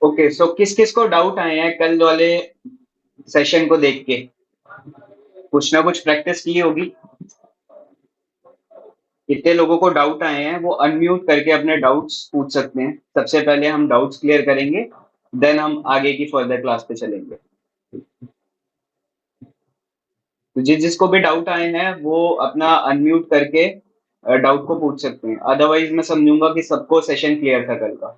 Okay, सो किस किस को डाउट आए हैं कल वाले सेशन को देख के? कुछ ना कुछ प्रैक्टिस की होगी। कितने लोगों को डाउट आए हैं वो अनम्यूट करके अपने डाउट्स पूछ सकते हैं। सबसे पहले हम डाउट्स क्लियर करेंगे, देन हम आगे की फर्दर क्लास पे चलेंगे। तो जिस जिसको भी डाउट आए हैं वो अपना अनम्यूट करके डाउट को पूछ सकते हैं, अदरवाइज मैं समझूंगा कि सबको सेशन क्लियर था कल का।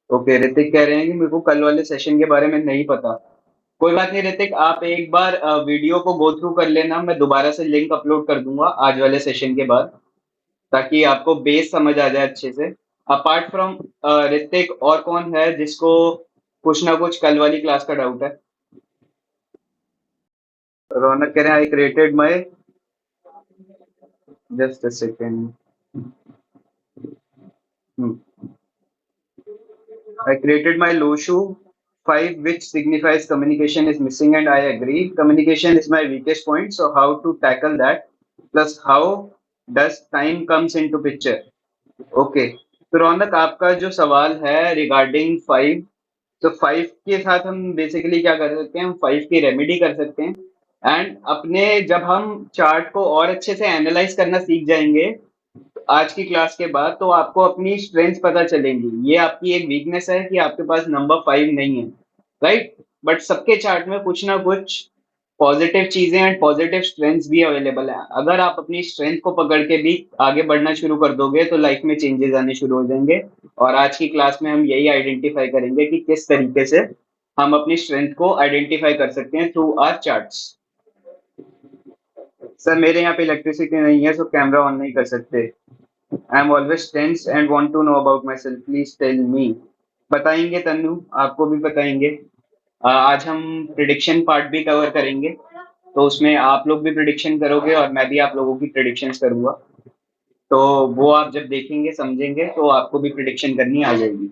ओके, ऋतिक कह रहे हैं कि मेरे को कल वाले सेशन के बारे में नहीं पता। कोई बात नहीं ऋतिक, आप एक बार वीडियो को गो थ्रू कर लेना, मैं दोबारा से लिंक अपलोड कर दूंगा आज वाले सेशन के बाद, ताकि आपको बेस समझ आ जाए अच्छे से। अपार्ट फ्रॉम ऋतिक, और कौन है जिसको कुछ ना कुछ कल वाली क्लास का डाउट है? रौनक कह रहे हैं I created my, just a second, I created my Loshu 5, which signifies communication is missing, and I agree. Communication is my weakest point, so how to tackle that? Plus, how does time comes into picture? Okay, तो रौनक आपका जो सवाल है regarding 5, तो 5 के साथ हम basically क्या कर सकते हैं, हम 5 की रेमेडी कर सकते हैं। एंड अपने जब हम चार्ट को और अच्छे से एनालाइज करना सीख जाएंगे आज की क्लास के बाद, तो आपको अपनी स्ट्रेंथ पता चलेंगी। ये आपकी एक वीकनेस है कि आपके पास नंबर 5 नहीं है, राइट? बट सबके चार्ट में कुछ ना कुछ पॉजिटिव चीजें एंड पॉजिटिव स्ट्रेंथ्स भी अवेलेबल है। अगर आप अपनी स्ट्रेंथ को पकड़ के भी आगे बढ़ना शुरू कर दोगे तो लाइफ में चेंजेस आने शुरू हो जाएंगे। और आज की क्लास में हम यही आइडेंटिफाई करेंगे कि किस तरीके से हम अपनी स्ट्रेंथ को आइडेंटिफाई कर सकते हैं थ्रू आवर चार्ट्स। सर मेरे यहाँ पे इलेक्ट्रिसिटी नहीं है, सो कैमरा ऑन नहीं कर सकते। I am always tense and want to know about myself, please tell me. बताएंगे तन्नू, आपको भी बताएंगे। आज हम प्रिडिक्शन पार्ट भी कवर करेंगे, तो उसमें आप लोग भी प्रिडिक्शन करोगे और मैं भी आप लोगों की प्रिडिक्शंस करूंगा। तो वो आप जब देखेंगे समझेंगे तो आपको भी प्रिडिक्शन करनी आ जाएगी।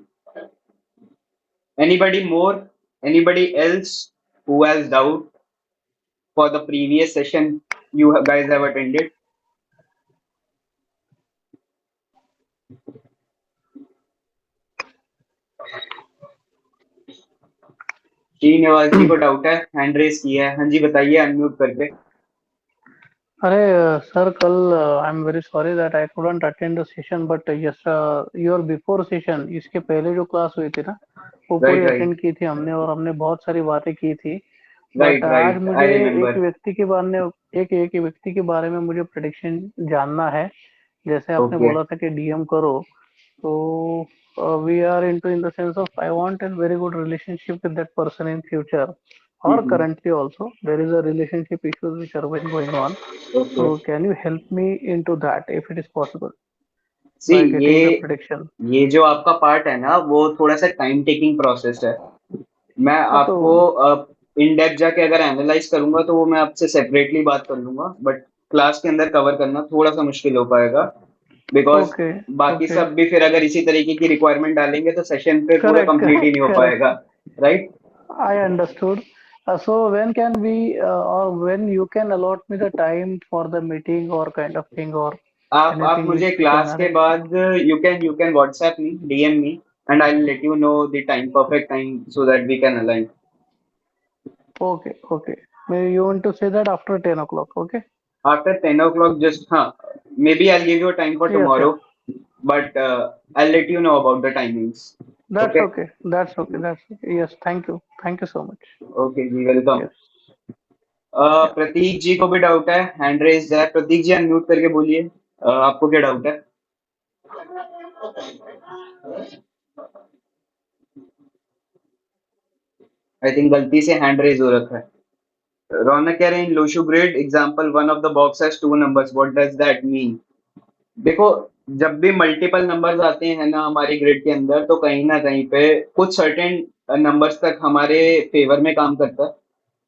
Anybody more, anybody else who has doubt for the previous session you guys have attended? Srinivas ji को डाउट है, हैंड रेस किया है। हाँ जी बताइए अनम्यूट करके। अरे सर, कल I am very sorry that I couldn't attend the session, but yes your before session, इसके पहले जो क्लास हुई थी ना, वो पूरी राइट राइट अटेंड की थी हमने, और हमने बहुत सारी बातें की थी। बट राइट आज राइट, आई मुझे रिमेम्बर। एक व्यक्ति के बारे में मुझे प्रेडिक्शन जानना है। जैसे आपने ओके। बोला था कि डीएम करो, तो we are into in the sense of I want a very good relationship with that person in future, or currently also there is a relationship issues which are going on. Okay, So can you help me into that if it is possible see by ये getting the prediction? ये जो आपका part है ना वो थोड़ा सा time taking process है। मैं हाँ तो आपको इन डेप्थ जाके अगर एनालाइज करूंगा तो वो मैं आपसे सेपरेटली बात कर लूंगा, बट क्लास के अंदर कवर करना थोड़ा सा मुश्किल हो पाएगा, बिकॉज ओके बाकी ओके सब भी फिर अगर इसी तरीके की रिक्वायरमेंट डालेंगे तो सेशन पे पूरा करेक्ट कंप्लीट ही करेक्ट नहीं हो करेक्ट पाएगा, right? I understood. So when can we or when you can allot me the time for the meeting or kind of thing, or आप anything मुझे which we can क्लास के arrange? बाद you can WhatsApp me, DM me, and I will let you know the time, perfect time, so that we can align. Okay, okay. Maybe you want to say that after 10 o'clock, okay? After 10 o'clock, just, huh, maybe I'll give you a time for Yes, yes. tomorrow, but I'll let you know about the timings. That's Okay? okay. That's okay. That's okay. Yes, thank you. Thank you so much. Okay, जी, welcome. Yes. Yeah. Prateek ji को भी doubt है, hand raise है। प्रतीक जी unmute करके बोलिए, आपको क्या doubt है? आई थिंक गलती से हैंड रेज हो रखा है। रौनक कह रहे हैं Lo Shu grid example one of the box has two numbers, what does that mean? देखो, जब भी मल्टीपल नंबर्स आते हैं ना हमारी ग्रिड के अंदर, तो कहीं ना कहीं पे कुछ सर्टेन नंबर्स तक हमारे फेवर में काम करता है,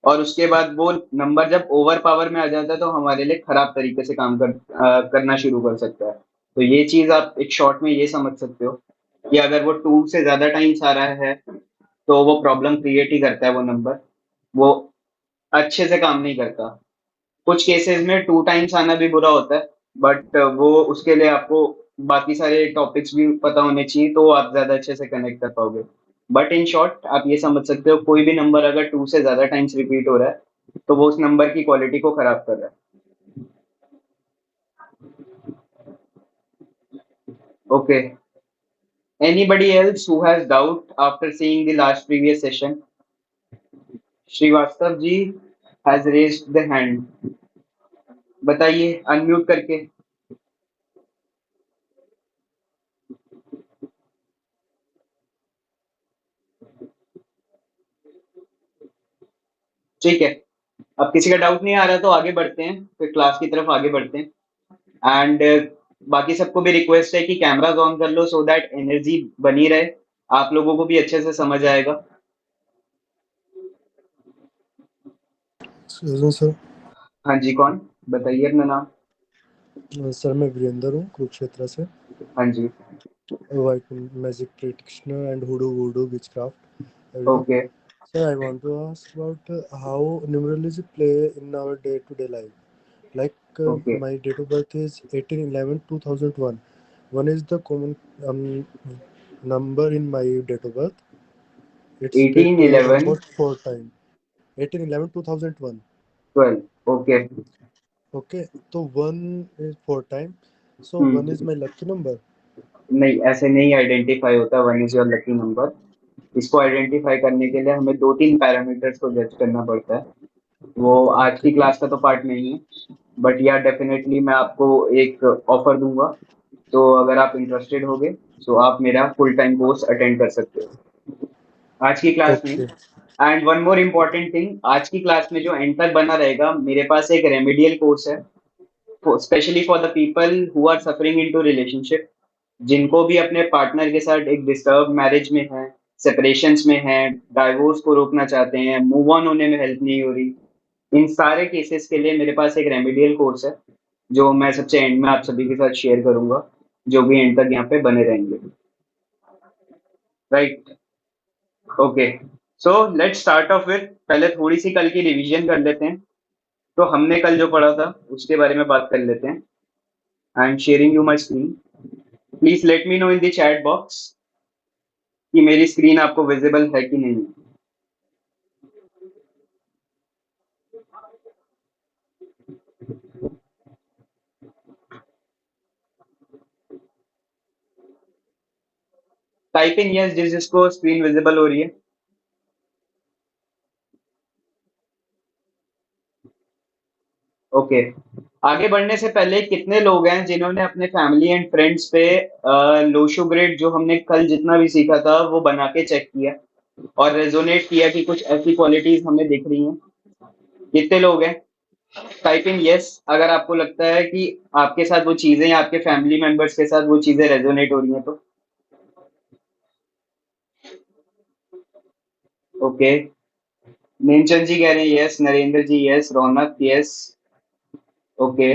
और उसके बाद वो नंबर जब ओवर पावर में आ जाता है तो हमारे लिए खराब तरीके से करना शुरू कर सकता है। तो ये चीज आप एक शॉर्ट में ये समझ सकते हो कि अगर वो 2 से ज्यादा टाइम्स आ रहा है तो वो प्रॉब्लम क्रिएट ही करता है वो नंबर, वो अच्छे से काम नहीं करता। कुछ केसेस में 2 टाइम्स आना भी बुरा होता है, बट वो उसके लिए आपको बाकी सारे टॉपिक्स भी पता होने चाहिए, तो आप ज्यादा अच्छे से कनेक्ट कर पाओगे। बट इन शॉर्ट आप ये समझ सकते हो, कोई भी नंबर अगर 2 से ज्यादा टाइम्स रिपीट हो रहा है तो वो उस नंबर की क्वालिटी को खराब कर रहा है। Okay, anybody else who has doubt after seeing the last previous session? Shrivastava ji has raised the hand, बताइए अनम्यूट करके। ठीक है, अब किसी का डाउट नहीं आ रहा तो आगे बढ़ते हैं, फिर क्लास की तरफ आगे बढ़ते हैं। एंड बाकी सबको भी रिक्वेस्ट है कि कैमरास ऑन कर लो सो दैट एनर्जी बनी रहे, आप लोगों को भी अच्छे से समझ आएगा। सर। हाँ जी, कौन? बताइए अपना नाम। सर मैं वीरेंद्र हूँ कुरुक्षेत्र से। हाँ जी। White magic practitioner and hoodoo voodoo witchcraft everything. Okay. Sir, I want to ask about how numerology play in our day-to-day life. Like okay. my date of birth is 18/11/2001. One is the common um, number in my date of birth. It's repeat 18 11 almost 4 times. 18/11/2001. 12। Okay. Okay, so one is 4 times. So one is hmm. my lucky number. नहीं, ऐसे नहीं identify होता one is your lucky number. इसको identify करने के लिए हमें दो तीन पैरामीटर्स को जज करना पड़ता है। वो आज Okay. की क्लास का तो पार्ट नहीं है, बट या डेफिनेटली मैं आपको एक ऑफर दूंगा। तो अगर आप इंटरेस्टेड होगे तो आप मेरा फुल टाइम कोर्स अटेंड कर सकते हो आज की क्लास में। Okay. And one more important thing, आज की क्लास में जो एंड तक बना रहेगा, मेरे पास एक रेमेडियल कोर्स है specially for the people who are suffering into relationship, जिनको भी अपने पार्टनर के साथ एक डिस्टर्ब मैरिज में है, सेपरेशंस में है, डाइवोर्स को रोकना चाहते हैं, मूव ऑन होने में हेल्प नहीं हो रही। इन सारे केसेस के लिए मेरे पास एक रेमेडियल कोर्स है जो मैं सबसे एंड में आप सभी के साथ शेयर करूंगा, जो भी एंड तक यहाँ पे बने रहेंगे। Right. Okay, so let's start of with, पहले थोड़ी सी कल की रिवीजन कर लेते हैं। तो हमने कल जो पढ़ा था उसके बारे में बात कर लेते हैं। I am sharing you my screen, please let me know in the chat box कि मेरी स्क्रीन आपको विजिबल है कि नहीं। टाइप इन यस जिस जिसको स्क्रीन विजिबल हो रही है। ओके, आगे बढ़ने से पहले कितने लोग हैं जिन्होंने अपने फैमिली एंड फ्रेंड्स पे लोशो ग्रेड जो हमने कल जितना भी सीखा था वो बना के चेक किया और रेजोनेट किया कि कुछ ऐसी क्वालिटीज हमें दिख रही हैं? कितने लोग हैं? टाइप इन यस अगर आपको लगता है कि आपके साथ वो चीजें, आपके फैमिली मेंबर्स के साथ वो चीजें रेजोनेट हो रही हैं तो। ओके, नीमचंद जी कह रहे हैं yes, Narendra ji yes, Raunak yes. Okay,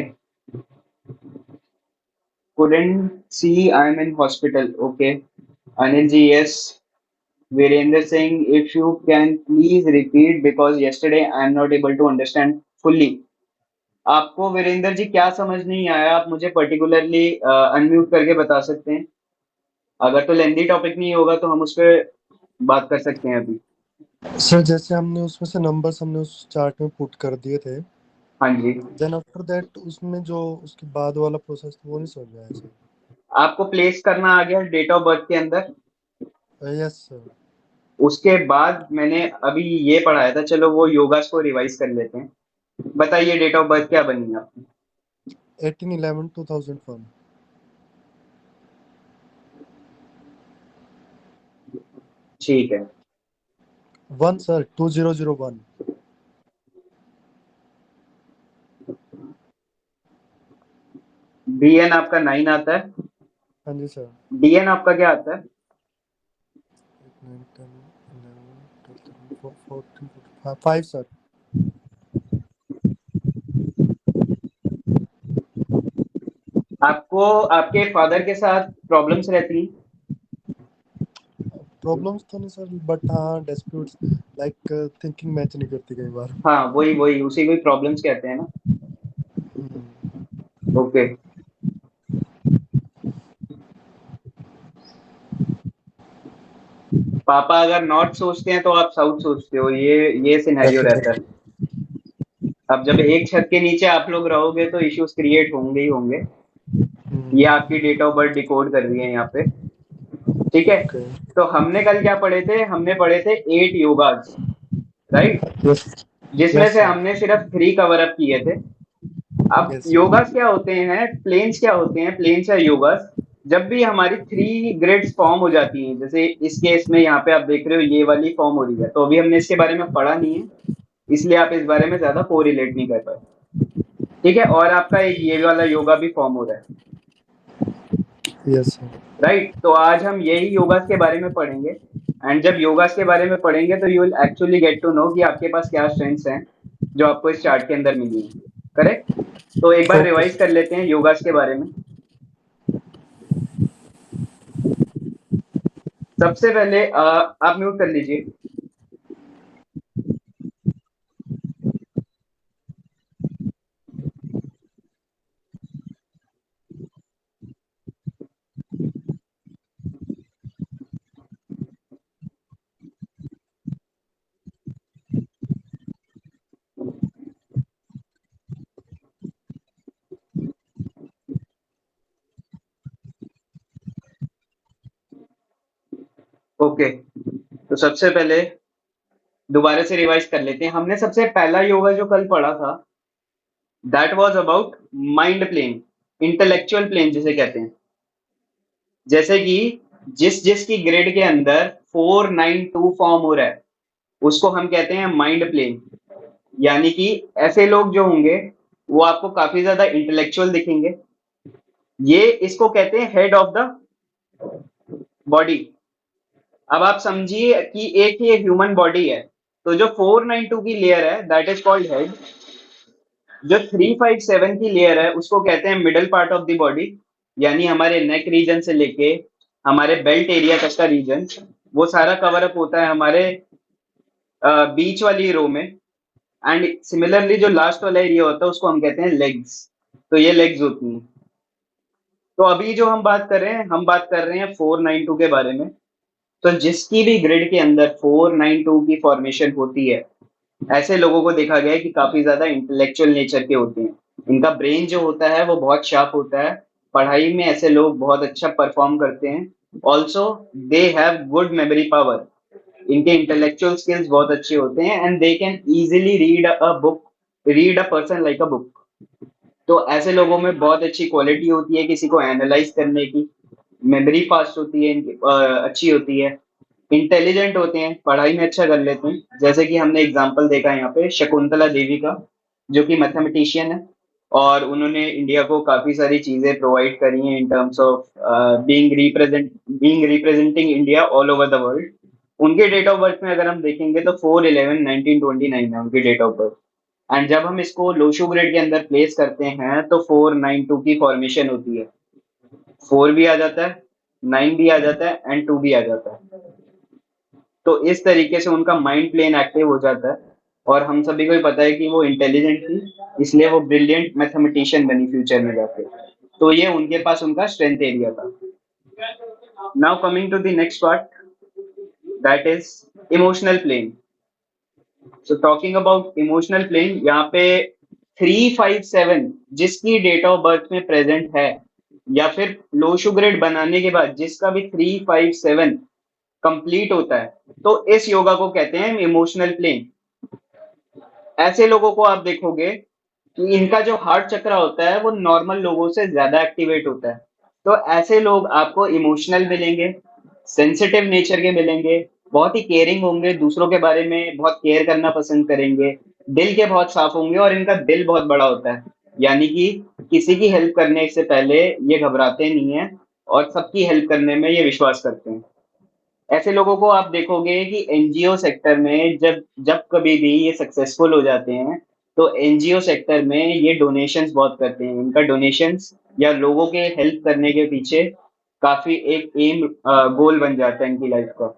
couldn't see, I'm in hospital. Okay, Anil ji yes. Virender saying if you can please repeat because yesterday I'm not able to understand fully. आपको वीरेंद्र जी क्या समझ नहीं आया, आप मुझे पर्टिकुलरली अनम्यूट करके बता सकते हैं? अगर तो लेंदी टॉपिक नहीं होगा तो हम उस पर बात कर सकते हैं अभी। सर जैसे हमने उसमें से नंबर्स हमने उस चार्ट में पुट कर दिए थे, हाँ जी। देन आफ्टर दैट उसमें जो उसके बाद वाला प्रोसेस था वो नहीं समझ में आया सर। आपको प्लेस करना आ गया डेट ऑफ बर्थ के अंदर। Yes sir. उसके बाद मैंने अभी ये पढ़ाया था, चलो वो योगास को रिवाइज कर लेते हैं। बताइए डेट ऑफ बर्थ क्या बनी आपकी? 18/11/2001। ठीक है। 1 सर 2001। डीएन आपका 9 आता है। हाँ जी सर। डीएन आपका क्या आता है? 9 10 11 12 13 14 5 सर। आपको आपके फादर के साथ प्रॉब्लम्स रहती हैं? प्रॉब्लम्स तो नहीं सर, बट हाँ डिस्प्यूट्स, लाइक थिंकिंग मैच नहीं करती कई बार। हाँ, वही वही उसी को प्रॉब्लम्स कहते हैं ना। ओके, पापा अगर नॉर्थ सोचते हैं तो आप साउथ सोचते हो, ये सिनेरियो रहता है। अब जब एक छत के नीचे आप लोग रहोगे तो इश्यूज क्रिएट होंगे ही होंगे। ये आपकी डेट ऑफ बर्थ डिकोड कर रही है यहाँ पे, ठीक है। Okay. तो हमने कल क्या पढ़े थे, हमने पढ़े थे 8 योगास, राइट, Yes. जिसमें Yes, से sir. हमने सिर्फ 3 कवर अप किए थे। अब Yes, sir. योगास क्या होते हैं, प्लेन्स क्या होते हैं, प्लेन्स या योगास, जब भी हमारी 3 ग्रिड्स फॉर्म हो जाती हैं, जैसे इस केस में यहाँ पे आप देख रहे हो ये वाली फॉर्म हो रही है, तो अभी हमने इसके बारे में पढ़ा नहीं है, इसलिए आप इस बारे में ज्यादा कोरिलेट नहीं कर पाए, ठीक है। और आपका एक ये वाला योगा भी फॉर्म हो रहा है, Yes, sir. राइट। तो आज हम यही योगास के बारे में पढ़ेंगे, एंड जब योगास के बारे में पढ़ेंगे तो you will actually get to know कि आपके पास क्या स्ट्रेंथ्स हैं जो आपको इस चार्ट के अंदर मिली हैं, करेक्ट। तो एक बार Okay, रिवाइज sir. कर लेते हैं योगास के बारे में। सबसे पहले आप म्यूट कर लीजिए। ओके, तो सबसे पहले दोबारा से रिवाइज कर लेते हैं। हमने सबसे पहला योगा जो कल पढ़ा था, that was about mind plane, intellectual plane जिसे कहते हैं। जैसे कि जिस जिस की ग्रिड के अंदर 492 फॉर्म हो रहा है उसको हम कहते हैं माइंड प्लेन। यानी कि ऐसे लोग जो होंगे वो आपको काफी ज्यादा इंटेलेक्चुअल दिखेंगे। ये इसको कहते हैं हेड ऑफ द बॉडी। अब आप समझिए कि एक ही एक ह्यूमन बॉडी है, तो जो 492 की लेयर है दैट इज कॉल्ड हेड, जो 357 की लेयर है उसको कहते हैं middle part of the body, यानी हमारे नेक रीजन से लेके हमारे बेल्ट एरिया तक का रीजन, वो सारा कवर अप होता है हमारे बीच वाली रो में। एंड सिमिलरली जो लास्ट वाला एरिया होता है उसको हम कहते हैं लेग्स। तो ये लेग्स होती हैं। तो अभी जो हम बात कर रहे हैं, हम बात कर रहे हैं 492 के बारे में। तो जिसकी भी ग्रिड के अंदर 492 की फॉर्मेशन होती है, ऐसे लोगों को देखा गया है कि काफी ज्यादा इंटेलेक्चुअल नेचर के होते हैं। इनका ब्रेन जो होता है वो बहुत शार्प होता है, पढ़ाई में ऐसे लोग बहुत अच्छा परफॉर्म करते हैं। Also they have good memory power, इनके इंटेलेक्चुअल स्किल्स बहुत अच्छे होते हैं, and they can easily read a person like a book. तो ऐसे लोगों में बहुत अच्छी क्वालिटी होती है किसी को एनालाइज करने की, मेमोरी फास्ट होती है इनकी, अच्छी होती है, इंटेलिजेंट होते हैं, पढ़ाई में अच्छा कर लेते हैं। जैसे कि हमने एग्जांपल देखा यहाँ पे शकुंतला देवी का, जो कि मैथमेटिशियन है, और उन्होंने इंडिया को काफी सारी चीजें प्रोवाइड करी हैं in terms of being representing India all over the world. उनके डेट ऑफ बर्थ में अगर हम देखेंगे तो 4/11/1929 है उनकी डेट ऑफ बर्थ। एंड जब हम इसको लोशो ग्रेड के अंदर प्लेस करते हैं तो 492 की फॉर्मेशन होती है। 4 भी आ जाता है, 9 भी आ जाता है, एंड 2 भी आ जाता है। तो इस तरीके से उनका माइंड प्लेन एक्टिव हो जाता है, और हम सभी को ही पता है कि वो इंटेलिजेंट थी, इसलिए वो ब्रिलियंट मैथमेटिशियन बनी फ्यूचर में जाके। तो ये उनके पास उनका स्ट्रेंथ एरिया था। Now coming to the next part, that is emotional plane. So talking about emotional plane, यहाँ पे 357 जिसकी डेट ऑफ बर्थ में प्रेजेंट है, या फिर लो शुगर बनाने के बाद जिसका भी 357 कंप्लीट होता है, तो इस योगा को कहते हैं इमोशनल प्लेन। ऐसे लोगों को आप देखोगे कि इनका जो हार्ट चक्र होता है वो नॉर्मल लोगों से ज्यादा एक्टिवेट होता है। तो ऐसे लोग आपको इमोशनल मिलेंगे, सेंसिटिव नेचर के मिलेंगे, बहुत ही केयरिंग होंगे, दूसरों के बारे में बहुत केयर करना पसंद करेंगे, दिल के बहुत साफ होंगे, और इनका दिल बहुत बड़ा होता है। यानी कि किसी की हेल्प करने से पहले ये घबराते नहीं है, और सबकी हेल्प करने में ये विश्वास करते हैं। ऐसे लोगों को आप देखोगे कि एनजीओ सेक्टर में जब जब कभी भी ये सक्सेसफुल हो जाते हैं, तो एनजीओ सेक्टर में ये डोनेशंस बहुत करते हैं। इनका डोनेशंस या लोगों के हेल्प करने के पीछे काफी एक एम गोल बन जाता है इनकी लाइफ का।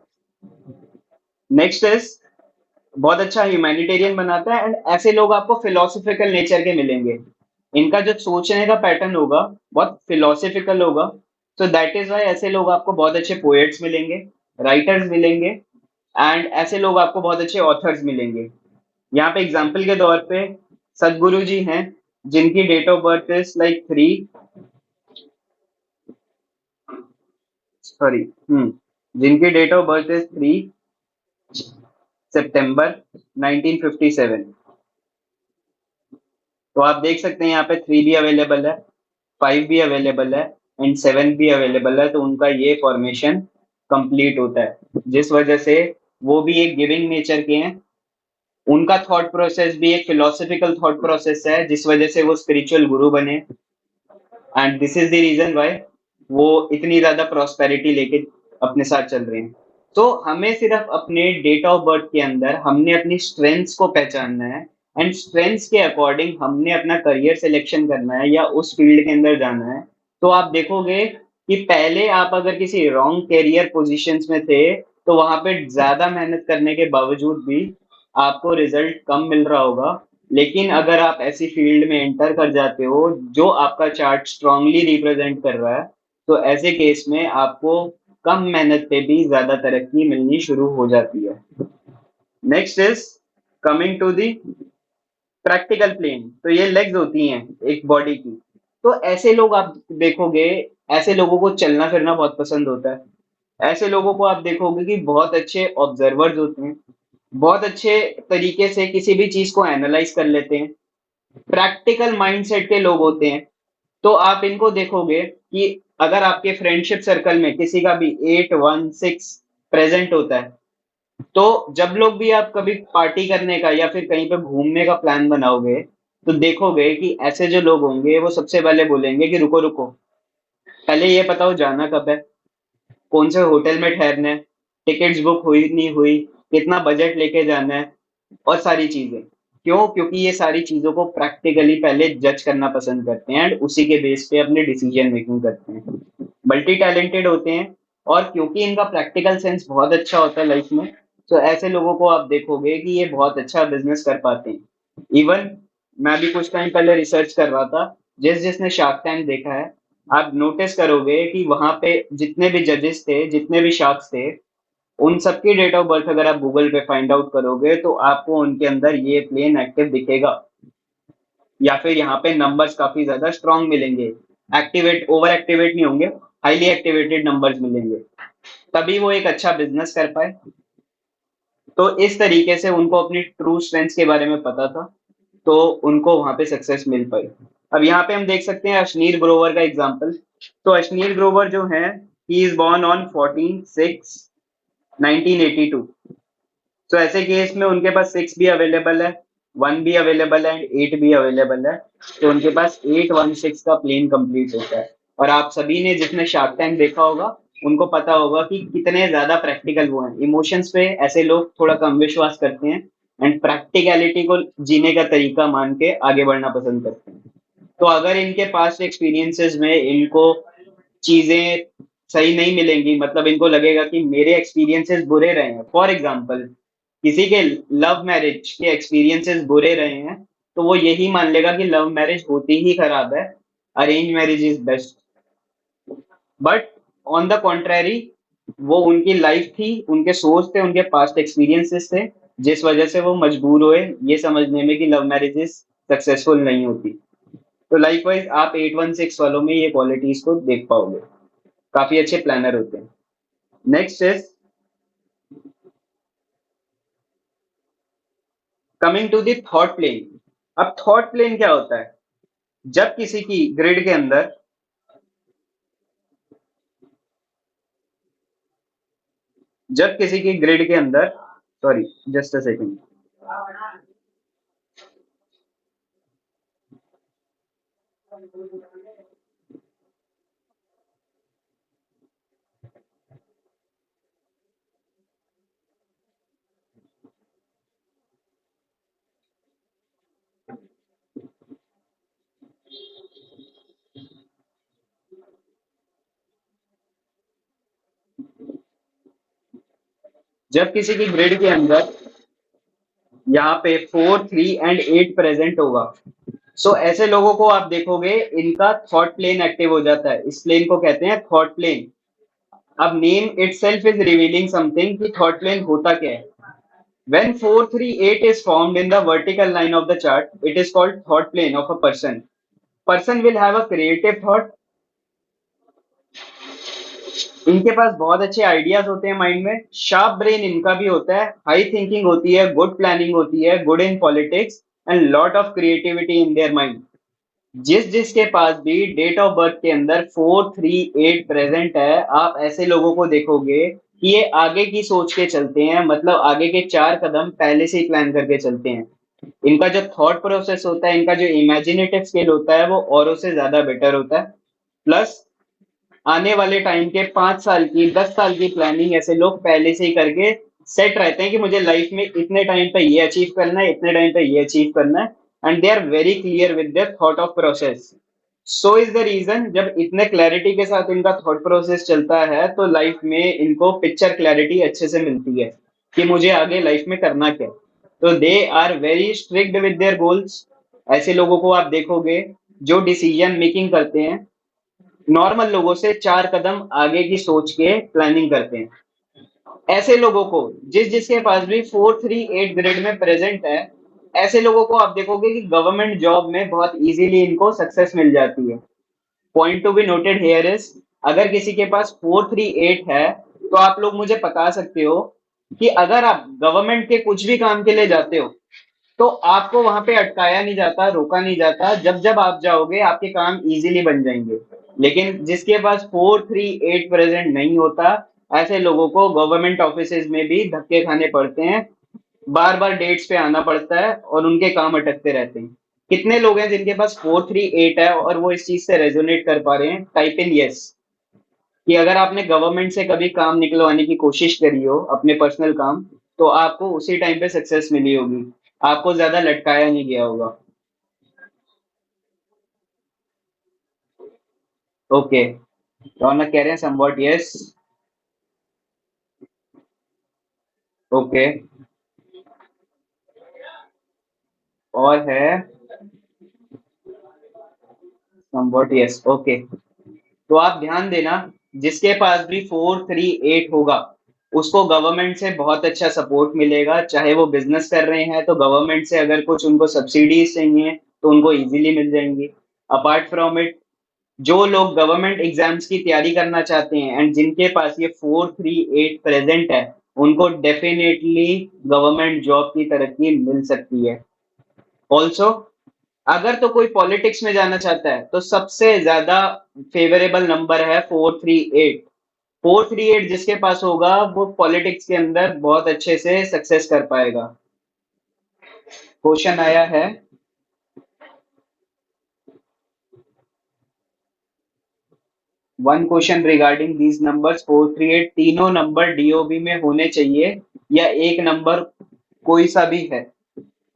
नेक्स्ट इज बहुत अच्छा ह्यूमैनिटेरियन बनाता है, एंड ऐसे लोग आपको फिलोसफिकल नेचर के मिलेंगे। इनका जो सोचने का पैटर्न होगा बहुत फिलोसफिकल होगा। सो दैट इज वाई ऐसे लोग आपको बहुत अच्छे पोएट्स मिलेंगे, राइटर्स मिलेंगे एंड ऐसे लोग आपको बहुत अच्छे ऑथर्स मिलेंगे। यहाँ पे एग्जाम्पल के तौर पे सदगुरु जी हैं जिनकी date of birth is like 3 सितंबर 1957। तो आप देख सकते हैं यहाँ पे 3 भी अवेलेबल है, 5 भी अवेलेबल है एंड 7 भी अवेलेबल है। तो उनका ये फॉर्मेशन कंप्लीट होता है, जिस वजह से वो भी एक गिविंग नेचर के हैं। उनका थॉट प्रोसेस भी एक फिलोसफिकल थॉट प्रोसेस है, जिस वजह से वो स्पिरिचुअल गुरु बने and this is the reason why वो इतनी ज्यादा प्रॉस्पेरिटी लेके अपने साथ चल रहे हैं। तो हमें सिर्फ अपने डेट ऑफ बर्थ के अंदर हमने अपनी स्ट्रेंथ्स को पहचानना है एंड स्ट्रेंथ्स के अकॉर्डिंग हमने अपना करियर सिलेक्शन करना है या उस फील्ड के अंदर जाना है। तो आप देखोगे कि पहले आप अगर किसी रॉन्ग करियर पोजीशंस में थे तो वहां पे ज्यादा मेहनत करने के बावजूद भी आपको रिजल्ट कम मिल रहा होगा। लेकिन अगर आप ऐसी फील्ड में एंटर कर जाते हो जो आपका चार्ट स्ट्रांगली रिप्रेजेंट कर रहा है, तो ऐसे केस में आपको कम मेहनत पे भी ज्यादा तरक्की मिलनी शुरू हो जाती है। Next is coming to the practical plane. तो ये लेग्स होती हैं एक बॉडी की। तो ऐसे लोग आप देखोगे, ऐसे लोगों को चलना फिरना बहुत पसंद होता है। ऐसे लोगों को आप देखोगे कि बहुत अच्छे ऑब्जर्वर्स होते हैं, बहुत अच्छे तरीके से किसी भी चीज को एनालाइज कर लेते हैं, प्रैक्टिकल माइंडसेट के लोग होते हैं। तो आप इनको देखोगे कि अगर आपके फ्रेंडशिप सर्कल में किसी का भी 816 प्रेजेंट होता है, तो जब लोग भी आप कभी पार्टी करने का या फिर कहीं पे घूमने का प्लान बनाओगे, तो देखोगे कि ऐसे जो लोग होंगे वो सबसे पहले बोलेंगे कि रुको रुको, पहले ये बताओ जाना कब है, कौन से होटल में ठहरना है, टिकट्स बुक हुई नहीं हुई, कितना बजट लेके जाना है, और सारी चीजें। क्यों? क्योंकि ये सारी चीजों को प्रैक्टिकली पहले जज करना पसंद करते हैं एंड उसी के बेस पे अपने डिसीजन मेकिंग करते हैं। मल्टी टैलेंटेड होते हैं और क्योंकि इनका प्रैक्टिकल सेंस बहुत अच्छा होता है लाइफ में, तो ऐसे लोगों को आप देखोगे कि ये बहुत अच्छा बिजनेस कर पाते हैं। इवन मैं भी कुछ टाइम पहले रिसर्च कर रहा था, जिसने शार्क टैंक देखा है, आप नोटिस करोगे कि वहां पे जितने भी जजेस थे, जितने भी शार्क्स थे, उन सबकी डेट ऑफ बर्थ अगर आप गूगल पे फाइंड आउट करोगे तो आपको उनके अंदर ये प्लेन एक्टिव दिखेगा, या फिर यहाँ पे नंबर्स काफी ज्यादा स्ट्रांग मिलेंगे। एक्टिवेट ओवर एक्टिवेट नहीं होंगे, हाईली एक्टिवेटेड नंबर्स मिलेंगे, तभी वो एक अच्छा बिजनेस कर पाए। तो इस तरीके से उनको अपनी ट्रू स्ट्रेंथ्स के बारे में पता था, तो उनको वहां पे सक्सेस मिल पाई। अब यहाँ पे हम देख सकते हैं अश्नीर ग्रोवर का एग्जाम्पल। तो अश्नीर ग्रोवर जो है, ही इज बॉर्न ऑन 14/6/1982। तो ऐसे केस में उनके पास 6 भी अवेलेबल है, 1 भी अवेलेबल है एंड 8 भी अवेलेबल है। तो उनके पास 816 का प्लेन कंप्लीट होता है। और आप सभी ने जिसने शार्क टैंक देखा होगा, उनको पता होगा कि कितने ज्यादा प्रैक्टिकल वो हैं। इमोशंस पे ऐसे लोग थोड़ा कम विश्वास करते हैं एंड प्रैक्टिकलिटी को जीने का तरीका मान के आगे बढ़ना पसंद करते हैं। तो अगर इनके पास्ट एक्सपीरियंसेस में इनको चीजें सही नहीं मिलेंगी, मतलब इनको लगेगा कि मेरे एक्सपीरियंसेस बुरे रहे हैं, फॉर एग्जाम्पल किसी के लव मैरिज के एक्सपीरियंसेस बुरे रहे हैं, तो वो यही मान लेगा कि लव मैरिज होती ही खराब है, arrange marriage is best. But on the contrary, वो उनकी लाइफ थी, उनके सोच थे, उनके पास्ट एक्सपीरियंसेस थे, जिस वजह से वो मजबूर हुए ये समझने में कि लव मैरिजेस सक्सेसफुल नहीं होती। तो लाइकवाइज आप 816 वालों में ये क्वालिटीज को देख पाओगे, काफी अच्छे प्लानर होते हैं। Next is coming to the thought plane. अब थॉट प्लेन क्या होता है? जब किसी की ग्रिड के अंदर जब किसी की ग्रिड के अंदर सॉरी, जस्ट अ सेकंड। जब किसी की ग्रिड के अंदर यहाँ पे 4 3 एंड 8 प्रेजेंट होगा, सो ऐसे लोगों को आप देखोगे इनका थॉट प्लेन एक्टिव हो जाता है। इस प्लेन को कहते हैं थॉट प्लेन। अब name itself is revealing something कि थॉट प्लेन होता क्या है. When 438 is formed in the vertical line of the chart, it is called thought plane of a person. Person will have a creative thought. इनके पास बहुत अच्छे ideas होते हैं mind में. शार्प ब्रेन इनका भी होता है. हाई थिंकिंग होती है. गुड प्लानिंग होती है. Good in politics and lot of creativity in their mind. जिसके पास भी डेट ऑफ बर्थ के अंदर 438 प्रेजेंट है, आप ऐसे लोगों को देखोगे कि ये आगे की सोच के चलते हैं. मतलब आगे के 4 कदम पहले से ही प्लान करके चलते हैं. इनका जो थॉट प्रोसेस होता है, इनका जो इमेजिनेटिव स्किल होता है, वो औरों से ज्यादा बेटर होता है. प्लस आने वाले टाइम के 5 साल की 10 साल की प्लानिंग ऐसे लोग पहले से ही करके सेट रहते हैं कि मुझे लाइफ में इतने टाइम पे ये अचीव करना है, इतने टाइम पे ये अचीव करना है. And they are very clear with their thought of process. So is the reason, जब इतने क्लैरिटी के साथ इनका थॉट प्रोसेस चलता है तो लाइफ में इनको पिक्चर क्लैरिटी अच्छे से मिलती है कि मुझे आगे लाइफ में करना क्या है. तो they are very strict with their goals. ऐसे लोगों को आप देखोगे जो डिसीजन मेकिंग करते हैं नॉर्मल लोगों से 4 कदम आगे की सोच के प्लानिंग करते हैं. ऐसे लोगों को जिसके पास भी 438 ग्रेड में प्रेजेंट है, ऐसे लोगों को आप देखोगे कि गवर्नमेंट जॉब में बहुत इजीली इनको सक्सेस मिल जाती है. Point to be noted here is, अगर किसी के पास 438 है तो आप लोग मुझे बता सकते हो कि अगर आप गवर्नमेंट के कुछ भी काम के लिए जाते हो तो आपको वहां पे अटकाया नहीं जाता, रोका नहीं जाता. जब जब आप जाओगे आपके काम इजीली बन जाएंगे. लेकिन जिसके पास 438 प्रेजेंट नहीं होता, ऐसे लोगों को गवर्नमेंट ऑफिसेज में भी धक्के खाने पड़ते हैं. बार बार डेट्स पे आना पड़ता है और उनके काम अटकते रहते हैं. कितने लोग हैं जिनके पास 438 है और वो इस चीज से रेजोनेट कर पा रहे हैं? Type in yes. कि अगर आपने गवर्नमेंट से कभी काम निकलवाने की कोशिश करी हो, अपने पर्सनल काम, तो आपको उसी टाइम पे सक्सेस मिली होगी. आपको ज्यादा लटकाया नहीं गया होगा. ओके, रौनक कह रहे हैं समवॉट यस. ओके, और है समवॉट यस. ओके, तो आप ध्यान देना, जिसके पास भी 438 होगा उसको गवर्नमेंट से बहुत अच्छा सपोर्ट मिलेगा. चाहे वो बिजनेस कर रहे हैं तो गवर्नमेंट से अगर कुछ उनको सब्सिडीज चाहिए तो उनको इजीली मिल जाएंगी. अपार्ट फ्रॉम इट, जो लोग गवर्नमेंट एग्जाम्स की तैयारी करना चाहते हैं एंड जिनके पास ये 438 प्रेजेंट है, उनको डेफिनेटली गवर्नमेंट जॉब की तरक्की मिल सकती है. ऑल्सो, अगर तो कोई पॉलिटिक्स में जाना चाहता है तो सबसे ज्यादा फेवरेबल नंबर है 438. 438 जिसके पास होगा वो पॉलिटिक्स के अंदर बहुत अच्छे से सक्सेस कर पाएगा. क्वेश्चन आया है, one question regarding these numbers 438. तीनों नंबर डीओबी में होने चाहिए या एक नंबर कोई सा भी है?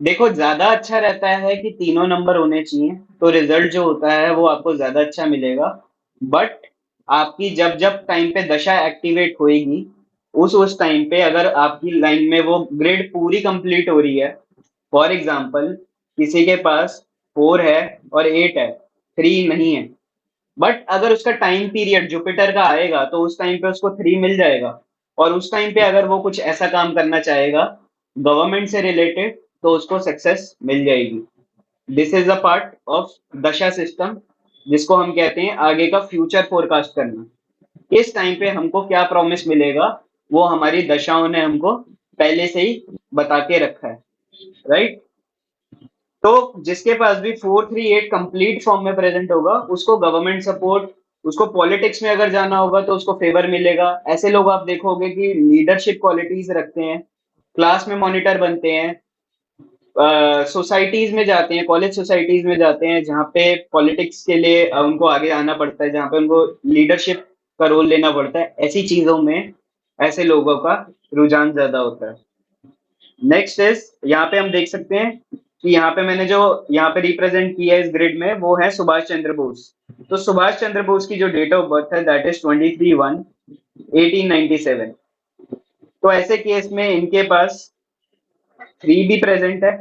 देखो, ज्यादा अच्छा रहता है कि तीनों नंबर होने चाहिए, तो रिजल्ट जो होता है वो आपको ज्यादा अच्छा मिलेगा. बट आपकी जब जब टाइम पे दशा एक्टिवेट होएगी, उस टाइम पे अगर आपकी लाइन में वो ग्रिड पूरी कंप्लीट हो रही है, फॉर एग्जाम्पल किसी के पास 4 है और 8 है, 3 नहीं है, बट अगर उसका टाइम पीरियड जुपिटर का आएगा तो उस टाइम पे उसको 3 मिल जाएगा. और उस टाइम पे अगर वो कुछ ऐसा काम करना चाहेगा गवर्नमेंट से रिलेटेड तो उसको सक्सेस मिल जाएगी. This is a part of दशा सिस्टम, जिसको हम कहते हैं आगे का फ्यूचर फोरकास्ट करना. इस टाइम पे हमको क्या प्रॉमिस मिलेगा वो हमारी दशाओं ने हमको पहले से ही बता के रखा है. राइट. तो जिसके पास भी 438 कंप्लीट फॉर्म में प्रेजेंट होगा उसको गवर्नमेंट सपोर्ट, उसको पॉलिटिक्स में अगर जाना होगा तो उसको फेवर मिलेगा. ऐसे लोग आप देखोगे कि लीडरशिप क्वालिटीज रखते हैं, क्लास में मॉनिटर बनते हैं, सोसाइटीज में जाते हैं, कॉलेज सोसाइटीज में जाते हैं जहाँ पे पॉलिटिक्स के लिए उनको आगे आना पड़ता है, जहाँ पे उनको लीडरशिप का रोल लेना पड़ता है. ऐसी चीजों में ऐसे लोगों का रुझान ज्यादा होता है. नेक्स्ट इज, यहाँ पे हम देख सकते हैं कि यहाँ पे मैंने जो यहाँ पे रिप्रेजेंट किया है इस ग्रिड में वो है सुभाष चंद्र बोस. तो सुभाष चंद्र बोस की जो डेट ऑफ बर्थ है दैट इज 23/1/1897. तो ऐसे केस में इनके पास 3 भी प्रेजेंट है,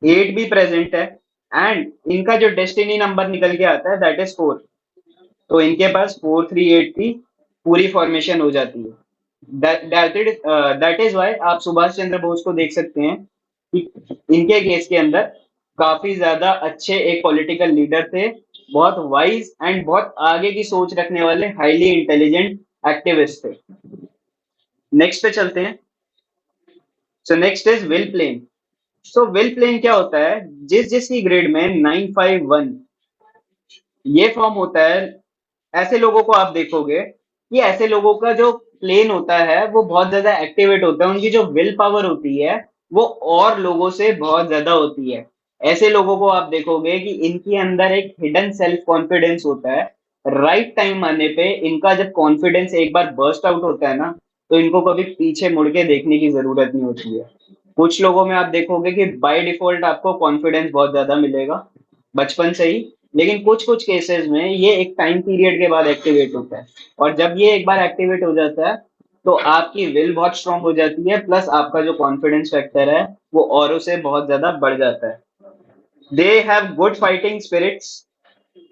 8 भी प्रेजेंट है, एंड इनका जो डेस्टिनी नंबर निकल के आता है दैट इज 4. तो इनके पास 438 थी पूरी फॉर्मेशन हो जाती है। दैट इज वाई आप सुभाष चंद्र बोस को देख सकते हैं कि इनके केस के अंदर काफी ज्यादा अच्छे एक पॉलिटिकल लीडर थे, बहुत वाइज एंड बहुत आगे की सोच रखने वाले हाईली इंटेलिजेंट एक्टिविस्ट थे। नेक्स्ट पे चलते हैं। So next is will plane. So will plane क्या होता है, जिस जिसकी ग्रेड में 951 ये फॉर्म होता है, ऐसे लोगों को आप देखोगे कि ऐसे लोगों का जो प्लेन होता है वो बहुत ज्यादा एक्टिवेट होता है, उनकी जो विल पावर होती है वो और लोगों से बहुत ज्यादा होती है। ऐसे लोगों को आप देखोगे कि इनके अंदर एक हिडन सेल्फ कॉन्फिडेंस होता है। राइट टाइम आने पे इनका जब कॉन्फिडेंस एक बार बर्स्ट आउट होता है ना, तो इनको कभी पीछे मुड़ के देखने की जरूरत नहीं होती है। कुछ लोगों में आप देखोगे कि बाय डिफॉल्ट आपको कॉन्फिडेंस बहुत ज्यादा मिलेगा बचपन से ही, लेकिन कुछ कुछ केसेस में ये एक टाइम पीरियड के बाद एक्टिवेट होता है। और जब ये एक बार एक्टिवेट हो जाता है तो आपकी विल बहुत स्ट्रांग हो जाती है, प्लस आपका जो कॉन्फिडेंस फैक्टर है वो औरों से बहुत ज्यादा बढ़ जाता है। They have good fighting spirits,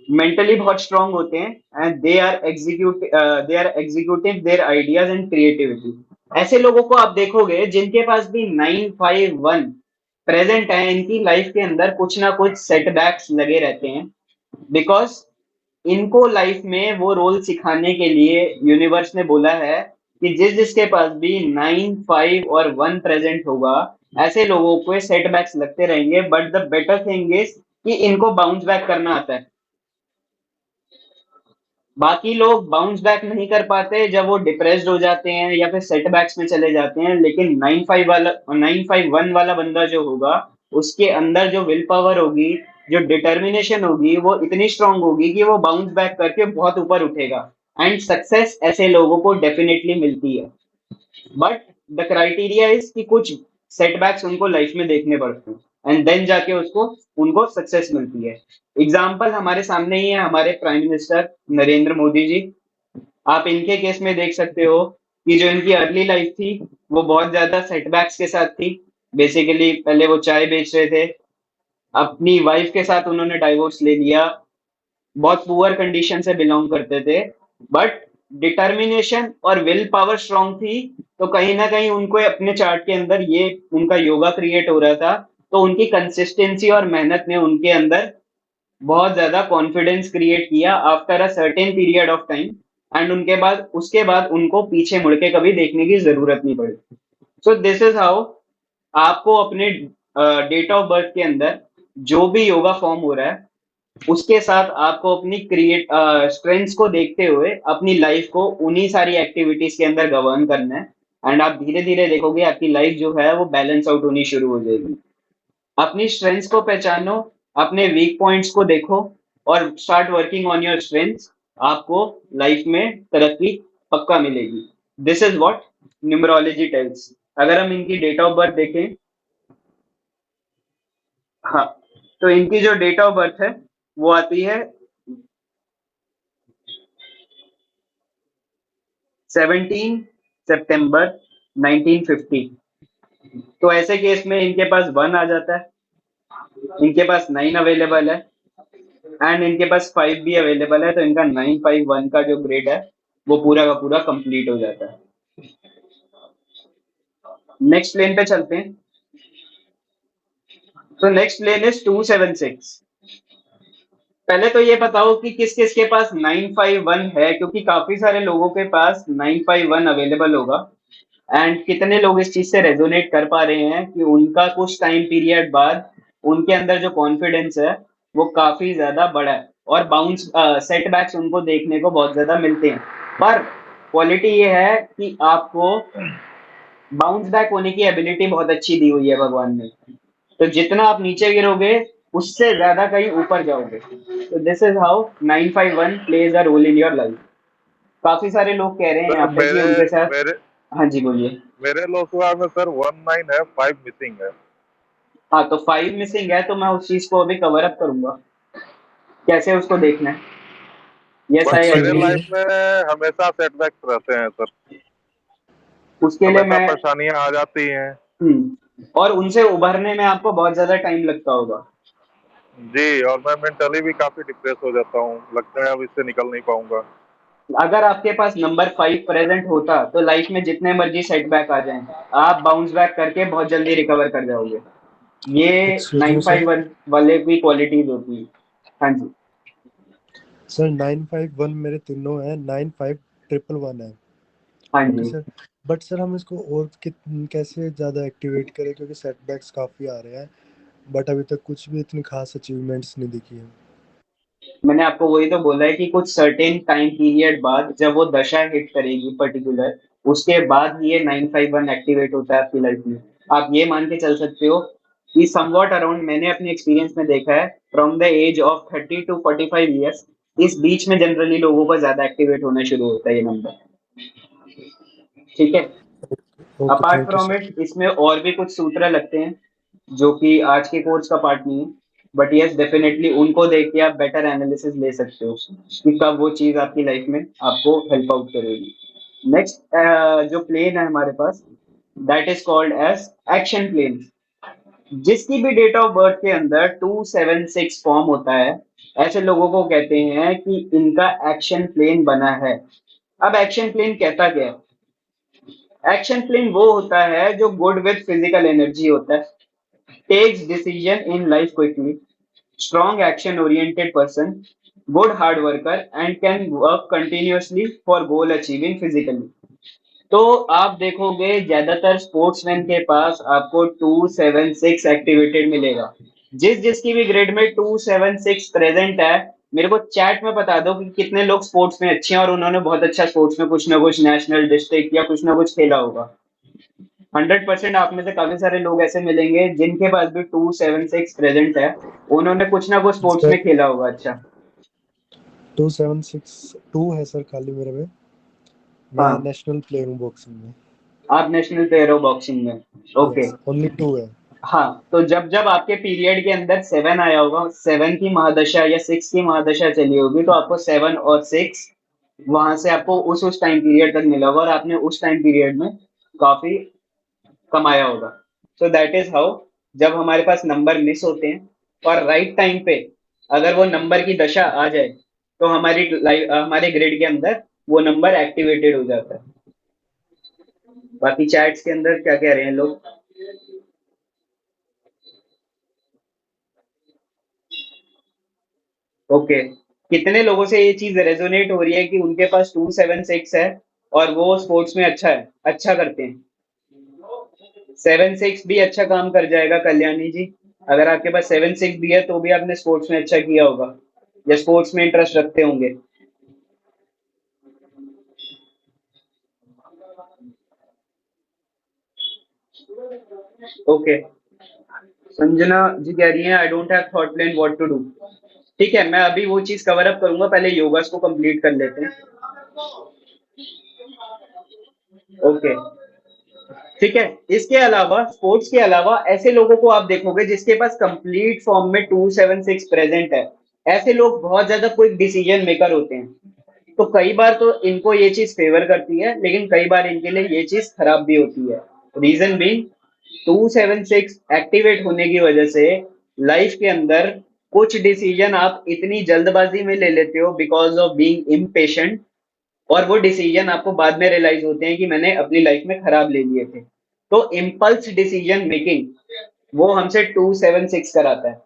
mentally बहुत स्ट्रांग होते हैं and they are executive their ideas and creativity. ऐसे लोगों को आप देखोगे जिनके पास भी 951 प्रेजेंट है, इनकी लाइफ के अंदर कुछ ना कुछ सेटबैक्स लगे रहते हैं, बिकॉज इनको लाइफ में वो रोल सिखाने के लिए यूनिवर्स ने बोला है कि जिस जिसके पास भी 9 5 और 1 प्रेजेंट होगा, ऐसे लोगों को सेटबैक्स लगते रहेंगे, but the better thing is कि इनको बाउंस बैक करना आता है। बाकी लोग बाउंस बैक नहीं कर पाते जब वो डिप्रेस्ड हो जाते हैं या फिर सेटबैक्स में चले जाते हैं, लेकिन 951 वाला बंदा जो होगा उसके अंदर जो विल पावर होगी, जो डिटर्मिनेशन होगी, वो इतनी स्ट्रांग होगी कि वो बाउंस बैक करके बहुत ऊपर उठेगा। एंड सक्सेस ऐसे लोगों को डेफिनेटली मिलती है, बट द क्राइटेरिया इज कि कुछ सेटबैक्स उनको लाइफ में देखने पड़ते हैं एंड देन जाके उसको उनको सक्सेस मिलती है। एग्जाम्पल हमारे सामने ही है, हमारे प्राइम मिनिस्टर नरेंद्र मोदी जी। आप इनके केस में देख सकते हो कि जो इनकी अर्ली लाइफ थी वो बहुत ज्यादा सेटबैक्स के साथ थी। बेसिकली पहले वो चाय बेच रहे थे, अपनी वाइफ के साथ उन्होंने डाइवोर्स ले लिया, बहुत पुअर कंडीशन से बिलोंग करते थे, बट डिटर्मिनेशन और विल पावर स्ट्रांग थी। तो कहीं ना कहीं उनको अपने चार्ट के अंदर ये उनका योगा क्रिएट हो रहा था, तो उनकी कंसिस्टेंसी और मेहनत ने उनके अंदर बहुत ज्यादा कॉन्फिडेंस क्रिएट किया after a certain period of time. And उनके बाद उसके बाद उनको पीछे मुड़ के कभी देखने की जरूरत नहीं पड़ी। सो दिस इज हाउ आपको अपने डेट ऑफ बर्थ के अंदर जो भी योगा फॉर्म हो रहा है उसके साथ आपको अपनी स्ट्रेंथ्स को देखते हुए अपनी लाइफ को उन्हीं सारी एक्टिविटीज के अंदर गवर्न करना है। एंड आप धीरे धीरे देखोगे आपकी लाइफ जो है वो बैलेंस आउट होनी शुरू हो जाएगी। अपनी स्ट्रेंथ्स को पहचानो, अपने वीक पॉइंट्स को देखो और start working on your strengths. आपको लाइफ में तरक्की पक्का मिलेगी। This is what numerology tells. अगर हम इनकी डेट ऑफ बर्थ देखें, हाँ, तो इनकी जो डेट ऑफ बर्थ है वो आती है 17 सितंबर 1950। तो ऐसे केस में इनके पास 1 आ जाता है, इनके पास 9 अवेलेबल है एंड इनके पास 5 भी अवेलेबल है, तो इनका 951 का जो ग्रेड है वो पूरा का पूरा कंप्लीट हो जाता है। नेक्स्ट प्लेन पे चलते हैं। तो नेक्स्ट प्लेन इज 276। पहले तो ये बताओ कि किस किस के पास 951 है, क्योंकि काफी सारे लोगों के पास 951 अवेलेबल होगा। एंड कितने लोग इस चीज से रेजोनेट कर पा रहे हैं कि उनका कुछ टाइम पीरियड बाद उनके अंदर जो कॉन्फिडेंस है वो काफी ज्यादा बड़ा है और बाउंस सेटबैक्स उनको देखने को बहुत ज्यादा मिलते हैं। पर क्वालिटी ये है कि आपको बाउंस बैक होने की एबिलिटी बहुत अच्छी दी हुई है भगवान ने। तो जितना आप नीचे गिरोगे उससे ज्यादा कहीं ऊपर जाओगे। तो this is how 951 plays a role in your life. काफी सारे लोग कह रहे हैं सर यहाँ पे कि मेरे उनके साथ, मेरे हाँ जी बोलिए। मेरे लोकसभा में सर 19 है, 5 मिसिंग है। हाँ, तो 5 मिसिंग है, तो मैं उस चीज को अभी कवर अप करूंगा, कैसे उसको देखना है। यस बट आई मेरे एग्री। लाइफ में हमेशा सेटबैक्स रहते हैं सर, उसके लिए हमेशा मैं, परेशानियां आ जाती हैं। और उनसे उभरने में आपको बहुत ज्यादा टाइम लगता होगा। जी, और मैं मेंटली भी काफी डिप्रेस हो जाता हूँ, लगता है अब इससे निकल नहीं पाऊंगा। अगर आपके पास नंबर 5 प्रेजेंट होता तो लाइफ में जितने मर्जी सेटबैक आ जाएं, आप बाउंस बैक करके बहुत जल्दी रिकवर कर जाओगे। ये एक्सक्यूज मी सर। 951 वाले की क्वालिटीज होती है। हाँ जी। सर 951 मेरे तीनों हैं, 95111 है। हाँ ओके जी। सर। बट सर हम इसको और कैसे ज़्यादा एक्टिवेट करें, क्योंकि सेटबैक्स काफ़ी आ रहे हैं, बट अभी तक कुछ भी इतनी खास अचीवमेंट्स नहीं दिखी है। मैंने आपको वही तो बोला है कि कुछ सर्टेन टाइम पीरियड बाद जब वो दशा हिट करेगी पर्टिकुलर, उसके बाद ही ये 951 एक्टिवेट होता है आपकी लाइफ में। आप ये मान के चल सकते हो कि समवॉट अराउंड, मैंने अपने एक्सपीरियंस में देखा है, from the age of 30 to 45 years, इस बीच में जनरली लोगों का ज्यादा एक्टिवेट होना शुरू होता है ये नंबर। ठीक है। Okay, apart thank you from sir. It, इसमें और भी कुछ सूत्र लगते हैं जो कि आज के कोर्स का पार्ट नहीं है, बट यस डेफिनेटली उनको देख के आप बेटर एनालिसिस ले सकते हो कि कब वो चीज आपकी लाइफ में आपको हेल्प आउट करेगी। नेक्स्ट जो प्लेन है हमारे पास, that is called as action plan. जिसकी भी डेट ऑफ बर्थ के अंदर 276 फॉर्म होता है, ऐसे लोगों को कहते हैं कि इनका एक्शन प्लेन बना है। अब एक्शन प्लेन कहता क्या है? एक्शन प्लेन वो होता है जो गुड विद फिजिकल एनर्जी होता है, takes decision in life quickly, strong action oriented person, good hard worker and can work continuously for goal achieving physically। तो आप देखोगे ज्यादातर स्पोर्ट्समैन के पास आपको 276 एक्टिवेटेड मिलेगा। जिसकी भी ग्रेड में 276 प्रेजेंट है, मेरे को चैट में बता दो कि कितने लोग स्पोर्ट्स में अच्छे हैं और उन्होंने बहुत अच्छा स्पोर्ट्स में कुछ ना कुछ नेशनल, डिस्ट्रिक्ट या कुछ ना कुछ खेला होगा। 100% आप में से काफी सारे लोग ऐसे मिलेंगे जिनके पास भी 276 प्रेजेंट है, उन्होंने कुछ ना कुछ स्पोर्ट्स सर में खेला होगा। अच्छा। 2762 है सर खाली मेरे में। मैं हाँ, नेशनल प्लेयर हूँ बॉक्सिंग में। आप नेशनल प्लेयर हो बॉक्सिंग में। ओके। यस, ओनली 2 है। हाँ, तो जब जब आपके पीरियड के अंदर 7 आया होगा, 7 की महादशा या 6 की महादशा चली होगी, तो आपको 7 और 6 वहां से आपको उस टाइम पीरियड तक मिला होगा और आपने उस टाइम पीरियड में काफी कमाया होगा। सो दैट इज हाउ, जब हमारे पास नंबर मिस होते हैं और राइट टाइम पे अगर वो नंबर की दशा आ जाए, तो हमारी लाइफ, हमारे ग्रिड के अंदर वो नंबर एक्टिवेटेड हो जाता है। बाकी चैट्स के अंदर क्या कह रहे हैं लोग? ओके। कितने लोगों से ये चीज रेजोनेट हो रही है कि उनके पास 276 है और वो स्पोर्ट्स में अच्छा है, अच्छा करते हैं? 7-6 भी अच्छा काम कर जाएगा कल्याणी जी। अगर आपके पास 7-6 भी है तो भी आपने स्पोर्ट्स में अच्छा किया होगा या स्पोर्ट्स में इंटरेस्ट रखते होंगे। ओके। संजना जी कह रही है I don't have thought plan what to do. ठीक है, मैं अभी वो चीज कवर अप करूंगा, पहले योगास को कंप्लीट कर लेते हैं। ओके। ठीक है। इसके अलावा, स्पोर्ट्स के अलावा, ऐसे लोगों को आप देखोगे जिसके पास कंप्लीट फॉर्म में 276 प्रेजेंट है। ऐसे लोग बहुत ज्यादा क्विक डिसीजन मेकर होते हैं। तो कई बार तो इनको ये चीज फेवर करती है, लेकिन कई बार इनके लिए ये चीज खराब भी होती है। रीजन बीइंग, 276 एक्टिवेट होने की वजह से लाइफ के अंदर कुछ डिसीजन आप इतनी जल्दबाजी में ले लेते हो बिकॉज ऑफ बीइंग इम्पेशेंट, और वो डिसीजन आपको बाद में रियलाइज होते हैं कि मैंने अपनी लाइफ में खराब ले लिए थे। तो इम्पल्स डिसीजन मेकिंग वो हमसे 276 कराता है।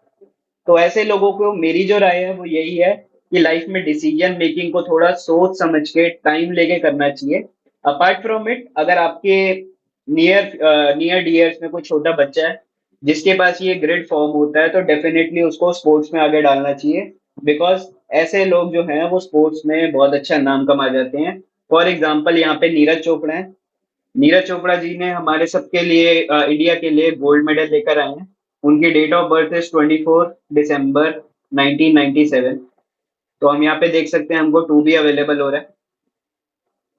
तो ऐसे लोगों को मेरी जो राय है वो यही है कि लाइफ में डिसीजन मेकिंग को थोड़ा सोच समझ के टाइम लेके करना चाहिए। अपार्ट फ्रॉम इट, अगर आपके नियर नियर डियर्स में कोई छोटा बच्चा है जिसके पास ये ग्रेड फॉर्म होता है, तो डेफिनेटली उसको स्पोर्ट्स में आगे डालना चाहिए। बिकॉज ऐसे लोग जो हैं वो स्पोर्ट्स में बहुत अच्छा नाम कमा जाते हैं। फॉर एग्जाम्पल, यहाँ पे नीरज चोपड़ा है। नीरज चोपड़ा जी ने हमारे सबके लिए, इंडिया के लिए गोल्ड मेडल लेकर आए हैं। उनकी डेट ऑफ बर्थ है 24 दिसंबर 1997। तो हम यहाँ पे देख सकते हैं हमको 2 भी अवेलेबल हो रहा है,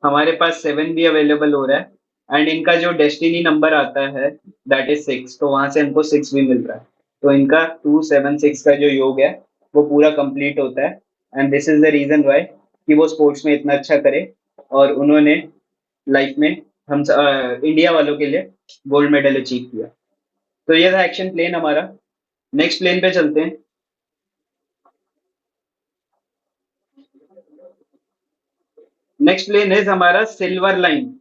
हमारे पास 7 भी अवेलेबल हो रहा है, एंड इनका जो डेस्टिनी नंबर आता है दैट इज 6, तो वहां से हमको 6 भी मिल रहा है। तो इनका 276 का जो योग है वो पूरा कंप्लीट होता है, and this is the reason why कि वो स्पोर्ट्स में इतना अच्छा करे और उन्होंने लाइफ में हम इंडिया वालों के लिए गोल्ड मेडल अचीव किया। तो ये था एक्शन प्लेन हमारा। नेक्स्ट प्लेन पे चलते हैं। नेक्स्ट प्लेन इज हमारा सिल्वर लाइन,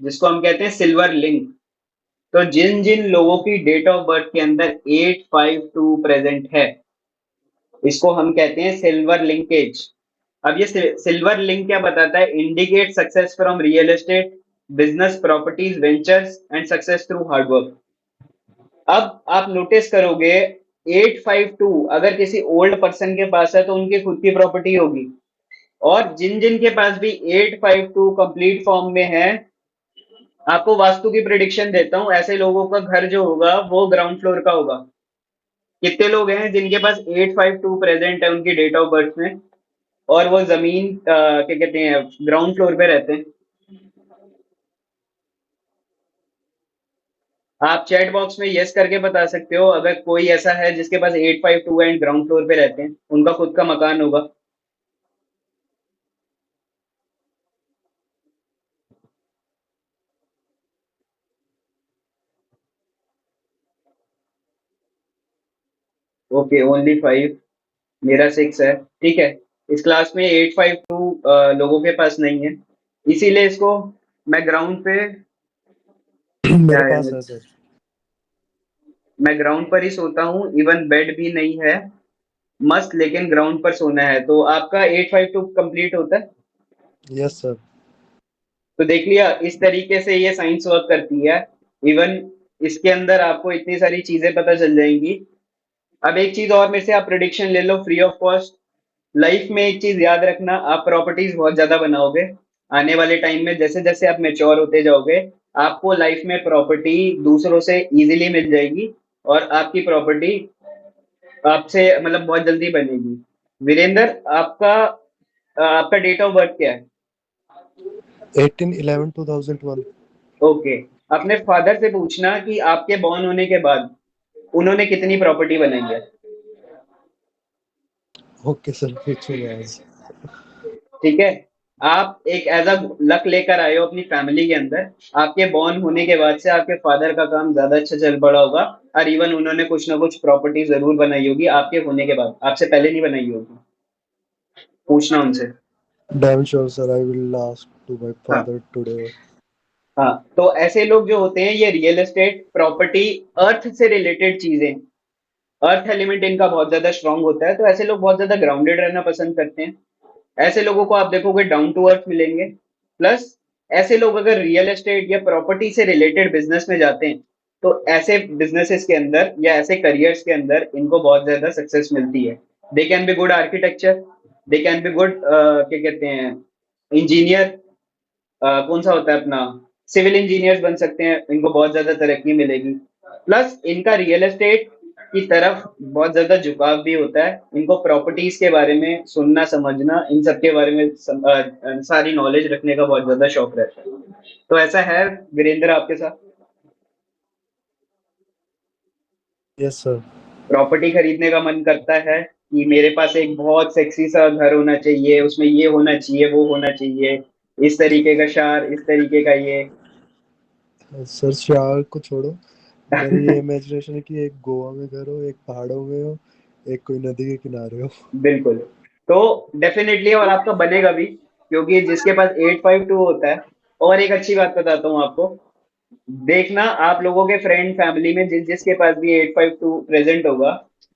जिसको हम कहते हैं सिल्वर लिंक। तो जिन जिन लोगों की डेट ऑफ बर्थ के अंदर 852 प्रेजेंट है, इसको हम कहते हैं सिल्वर लिंकेज। अब ये सिल्वर लिंक क्या बताता है? Indicate success from real estate, business, properties, ventures and success through hard work. अब आप नोटिस करोगे 852 अगर किसी ओल्ड पर्सन के पास है तो उनकी खुद की प्रॉपर्टी होगी, और जिन जिन के पास भी 852 कंप्लीट फॉर्म में है, आपको वास्तु की प्रिडिक्शन देता हूं, ऐसे लोगों का घर जो होगा वो ग्राउंड फ्लोर का होगा। कितने लोग हैं जिनके पास 852 प्रेजेंट है उनकी डेट ऑफ बर्थ में, और वो जमीन क्या कहते हैं, ग्राउंड फ्लोर पे रहते हैं? आप चैट बॉक्स में यस करके बता सकते हो अगर कोई ऐसा है जिसके पास 852 एंड ग्राउंड फ्लोर पे रहते हैं, उनका खुद का मकान होगा। Okay, only 5। मेरा 6 है, ठीक है। इस क्लास में 852 लोगों के पास नहीं है, इसीलिए इसको मैं ग्राउंड पे, क्या मेरे है, पास है सर। मैं ग्राउंड पर ही सोता हूँ, इवन बेड भी नहीं है मस्त, लेकिन ग्राउंड पर सोना है। तो आपका 852 कंप्लीट होता है। Yes sir. तो देख लिया, इस तरीके से ये साइंस वर्क करती है। इवन इसके अंदर आपको इतनी सारी चीजें पता चल जाएंगी। अब एक चीज और मेरे से आप प्रिडिक्शन ले लो फ्री ऑफ कॉस्ट। लाइफ में एक चीज याद रखना, आप प्रॉपर्टीज बहुत ज्यादा बनाओगे आने वाले टाइम में, जैसे जैसे आप मेच्योर होते जाओगे, आपको लाइफ में प्रॉपर्टी दूसरों से इजीली मिल जाएगी, और आपकी प्रॉपर्टी आपसे मतलब बहुत जल्दी बनेगी। वीरेंद्र, आपका डेट ऑफ बर्थ क्या है? 18/11/2001। ओके। अपने फादर से पूछना कि आपके बॉर्न होने के बाद उन्होंने कितनी प्रॉपर्टी बनाई है। ओके सर, पूछूंगा आज। ठीक है। आप एक एज अ लक लेकर आए हो अपनी फैमिली के अंदर। आपके बॉर्न होने के बाद से आपके फादर का काम ज्यादा अच्छा चल पड़ा होगा, और इवन उन्होंने कुछ ना कुछ प्रॉपर्टी जरूर बनाई होगी आपके होने के बाद, आपसे पहले नहीं बनाई होगी। पूछना उनसे। Damn sure sir, I will ask to my हाँ, father today. हाँ। तो ऐसे लोग जो होते हैं, ये रियल एस्टेट, प्रॉपर्टी, अर्थ से रिलेटेड चीजें, अर्थ एलिमेंट इनका बहुत ज्यादा स्ट्रांग होता है, तो ऐसे लोग बहुत ज्यादा ग्राउंडेड रहना पसंद करते हैं। ऐसे लोगों को आप देखोगे डाउन टू अर्थ मिलेंगे। प्लस ऐसे लोग अगर रियल एस्टेट या प्रॉपर्टी से रिलेटेड बिजनेस में जाते हैं, तो ऐसे बिजनेसेस के अंदर या ऐसे करियर्स के अंदर इनको बहुत ज्यादा सक्सेस मिलती है। They can be good architecture, they can be good क्या कहते हैं, इंजीनियर, कौन सा होता है अपना, सिविल इंजीनियर्स बन सकते हैं, इनको बहुत ज्यादा तरक्की मिलेगी। प्लस इनका रियल एस्टेट की तरफ बहुत ज्यादा झुकाव भी होता है, इनको प्रॉपर्टीज के बारे में सुनना समझना, इन सब के बारे में सारी नॉलेज रखने का बहुत ज्यादा शौक रहता है। तो ऐसा है वीरेंद्र आपके साथ? Yes sir. प्रॉपर्टी खरीदने का मन करता है कि मेरे पास एक बहुत सेक्सी सा घर होना चाहिए, उसमें ये होना चाहिए, वो होना चाहिए, इस तरीके का शार, इस तरीके का ये। सर शार को छोड़ो, मेरी ये इमेजिनेशन है कि एक गोवा में घर हो, एक पहाड़ों में हो, एक कोई नदी के किनारे हो। बिल्कुल। तो डेफिनेटली, और आपका बनेगा भी, क्योंकि जिसके पास 852 होता है। और एक अच्छी बात बताता हूँ आपको, देखना आप लोगों के फ्रेंड फैमिली में जिस जिसके पास भी 852 प्रेजेंट होगा,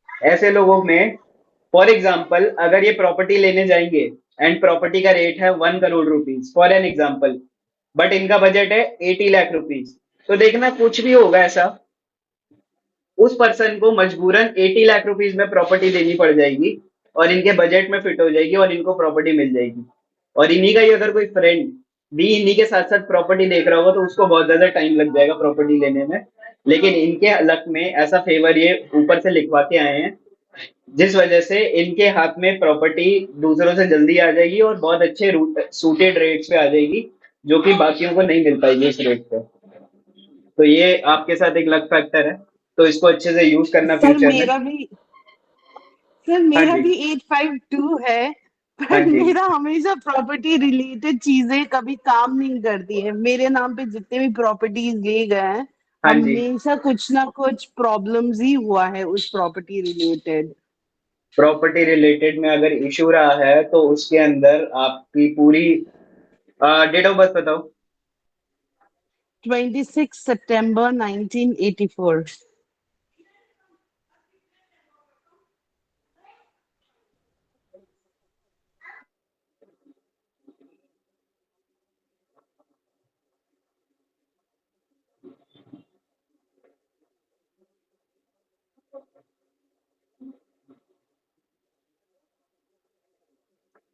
ऐसे लोगों में, फॉर एग्जाम्पल अगर ये प्रॉपर्टी लेने जाएंगे एंड प्रॉपर्टी का रेट है 1 crore rupees for an example, but इनका बजट है 80 लाख रुपीज, तो देखना कुछ भी होगा ऐसा, उस पर्सन को मजबूरन 80 लाख रुपीज में प्रॉपर्टी देनी पड़ जाएगी, और इनके बजट में फिट हो जाएगी, और इनको प्रॉपर्टी मिल जाएगी। और इन्हीं का ही अगर कोई फ्रेंड भी इन्हीं के साथ साथ प्रॉपर्टी देख रहा होगा, तो उसको बहुत ज्यादा टाइम लग जाएगा प्रॉपर्टी लेने में। लेकिन इनके लक में ऐसा फेवर ये ऊपर से लिखवा के आए हैं, जिस वजह से इनके हाथ में प्रॉपर्टी दूसरों से जल्दी आ जाएगी, और बहुत अच्छे सूटेड रेट्स पे आ जाएगी, जो कि बाकियों को नहीं मिल पाएगी इस रेट पे। तो ये आपके साथ एक लक फैक्टर है, तो इसको अच्छे से यूज करना सर फ्यूचर में। हाँ मेरा जी, भी 852 है, हाँ पर जी, मेरा हमेशा प्रॉपर्टी रिलेटेड चीजें कभी काम नहीं करती है। मेरे नाम पे जितने भी प्रॉपर्टीज लिए गए हैं, हाँ जी। हमेशा कुछ ना कुछ प्रॉब्लम्स ही हुआ है उस प्रॉपर्टी रिलेटेड। प्रॉपर्टी रिलेटेड में अगर इशू रहा है, तो उसके अंदर आपकी पूरी डेट ऑफ बर्थ बताओ। 26 September 1984.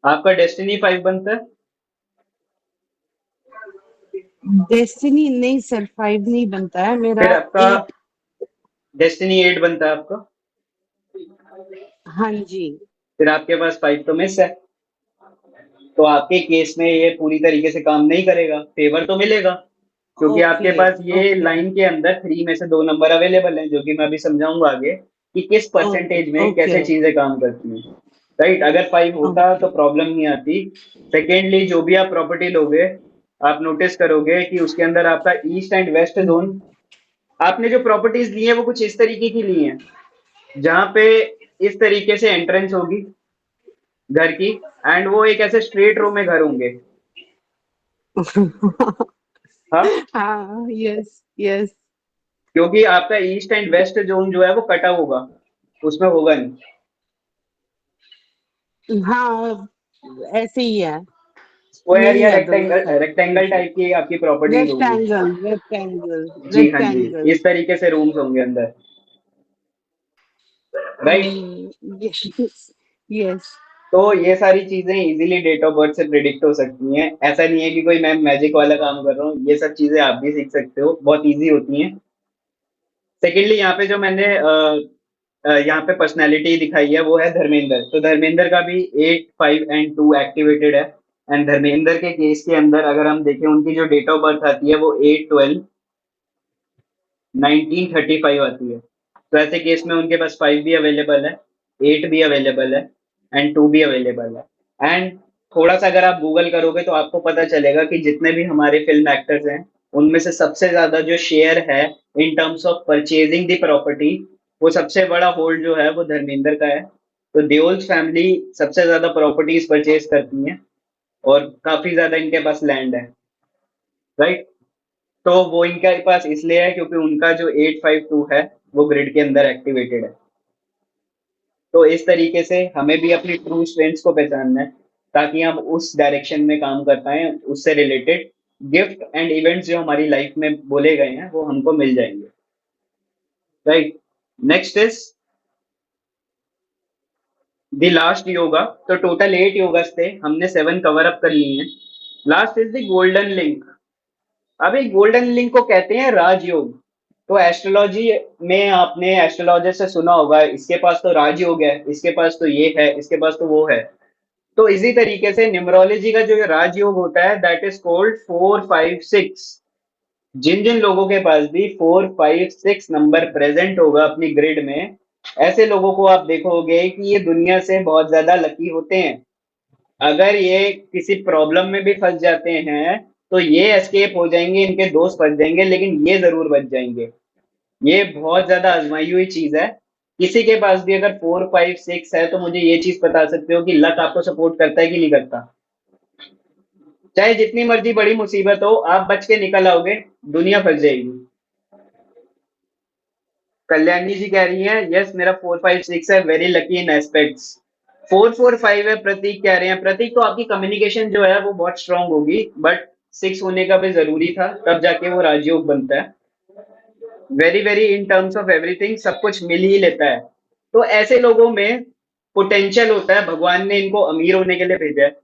आपका डेस्टिनी 5 बनता है? डेस्टिनी नहीं सर, 5 नहीं बनता है मेरा। फिर आपका 8। डेस्टिनी 8 बनता है आपका। हाँ जी। फिर आपके पास 5 तो मिस है। तो आपके केस में ये पूरी तरीके से काम नहीं करेगा, फेवर तो मिलेगा क्योंकि आपके ओके पास ये ओके लाइन के अंदर 3 में से 2 नंबर अवेलेबल हैं, जो कि मैं अभी समझाऊंगा आगे कि किस ओके परसेंटेज में ओके कैसे चीजें काम करती हैं। राइट, अगर 5 होता ओके। तो प्रॉब्लम नहीं आती। सेकेंडली, जो भी आप प्रॉपर्टी लोगे, आप नोटिस करोगे कि उसके अंदर आपका ईस्ट एंड वेस्ट जोन, आपने जो प्रॉपर्टीज ली है वो कुछ इस तरीके की ली हैं जहां पे इस तरीके से एंट्रेंस होगी घर की, एंड वो एक ऐसे स्ट्रेट रो में घर होंगे। हाँ, हाँ, यस यस। क्योंकि आपका ईस्ट एंड वेस्ट जोन जो है वो कटा होगा, उसमें होगा नहीं। हाँ, ऐसे ही है। स्क्वायर नहीं या है दोनों rectangle side rectangle issue. Type की आपकी प्रॉपर्टीज होंगी। रेक्टेंगल रेक्टेंगल जी हाँ जी, रेक्टेंगल। इस तरीके से रूम्स होंगे अंदर। राइट। Yes yes. तो ये सारी चीजें इजीली डेट ऑफ बर्थ से प्रिडिक्ट हो सकती हैं। ऐसा नहीं है कि कोई मैं मैजिक वाला काम कर रहा हूँ, ये सब चीजें आप भी सीख सकते हो, बहुत इजी होती हैं। सेकेंडली, यहाँ पे जो मैंने यहाँ पे पर्सनैलिटी दिखाई है वो है धर्मेंद्र। तो धर्मेंद्र का भी 8, 5 एंड 2 एक्टिवेटेड है। एंड धर्मेंद्र के केस के अंदर अगर हम देखें, उनकी जो डेट ऑफ बर्थ आती है वो 8/12/1935 आती है। तो ऐसे केस में उनके पास 5 भी अवेलेबल है, 8 भी अवेलेबल है, एंड 2 भी अवेलेबल है। एंड थोड़ा सा अगर आप गूगल करोगे तो आपको पता चलेगा कि जितने भी हमारे फिल्म एक्टर्स हैं, उनमें से सबसे ज्यादा जो शेयर है in terms of purchasing the property, वो सबसे बड़ा होल्ड जो है वो धर्मेंद्र का है। तो देओल फैमिली सबसे ज्यादा प्रॉपर्टीज परचेज करती हैं और काफी ज्यादा इनके पास लैंड है। राइट। तो वो इनके पास इसलिए है क्योंकि उनका जो 852 है वो ग्रिड के अंदर एक्टिवेटेड है। तो इस तरीके से हमें भी अपनी ट्रू स्ट्रेंथ्स को पहचानना है ताकि हम उस डायरेक्शन में काम कर पाए, उससे रिलेटेड गिफ्ट एंड इवेंट्स जो हमारी लाइफ में बोले गए हैं वो हमको मिल जाएंगे। Right. Next is the last yoga. तो टोटल 8 योगास थे, हमने 7 कवर अप कर लिए हैं। Last is the golden link. अब एक गोल्डन लिंक को कहते हैं राजयोग। तो एस्ट्रोलॉजी में आपने एस्ट्रोलॉजर से सुना होगा, इसके पास तो राजयोग है, इसके पास तो ये है, इसके पास तो वो है। तो इसी तरीके से न्यूमरोलॉजी का जो राजयोग होता है दैट इज कॉल्ड 4, 5, 6। जिन जिन लोगों के पास भी 4, 5, 6 नंबर प्रेजेंट होगा अपनी ग्रिड में, ऐसे लोगों को आप देखोगे कि ये दुनिया से बहुत ज्यादा लकी होते हैं। अगर ये किसी प्रॉब्लम में भी फंस जाते हैं तो ये एस्केप हो जाएंगे, इनके दोस्त फंस जाएंगे, लेकिन ये जरूर बच जाएंगे। ये बहुत ज्यादा आजमाई हुई चीज है। किसी के पास भी अगर 4, 5, 6 है तो मुझे ये चीज बता सकते हो कि लक आपको सपोर्ट करता है कि नहीं करता। चाहे जितनी मर्जी बड़ी मुसीबत हो, आप बच के निकल आओगे, दुनिया फंस जाएगी। कल्याणी जी कह रही हैं यस मेरा 4, 5, 6 है, वेरी लकी इन एस्पेक्ट्स। 4, 4, 5 है, प्रतीक कह रहे हैं। प्रतीक, तो आपकी कम्युनिकेशन जो है वो बहुत स्ट्रांग होगी, बट 6 होने का भी जरूरी था, तब जाके वो राजयोग बनता है। Very very in terms of everything, सब कुछ मिल ही लेता है। तो ऐसे लोगों में पोटेंशियल होता है, भगवान ने इनको अमीर होने के लिए भेजा है।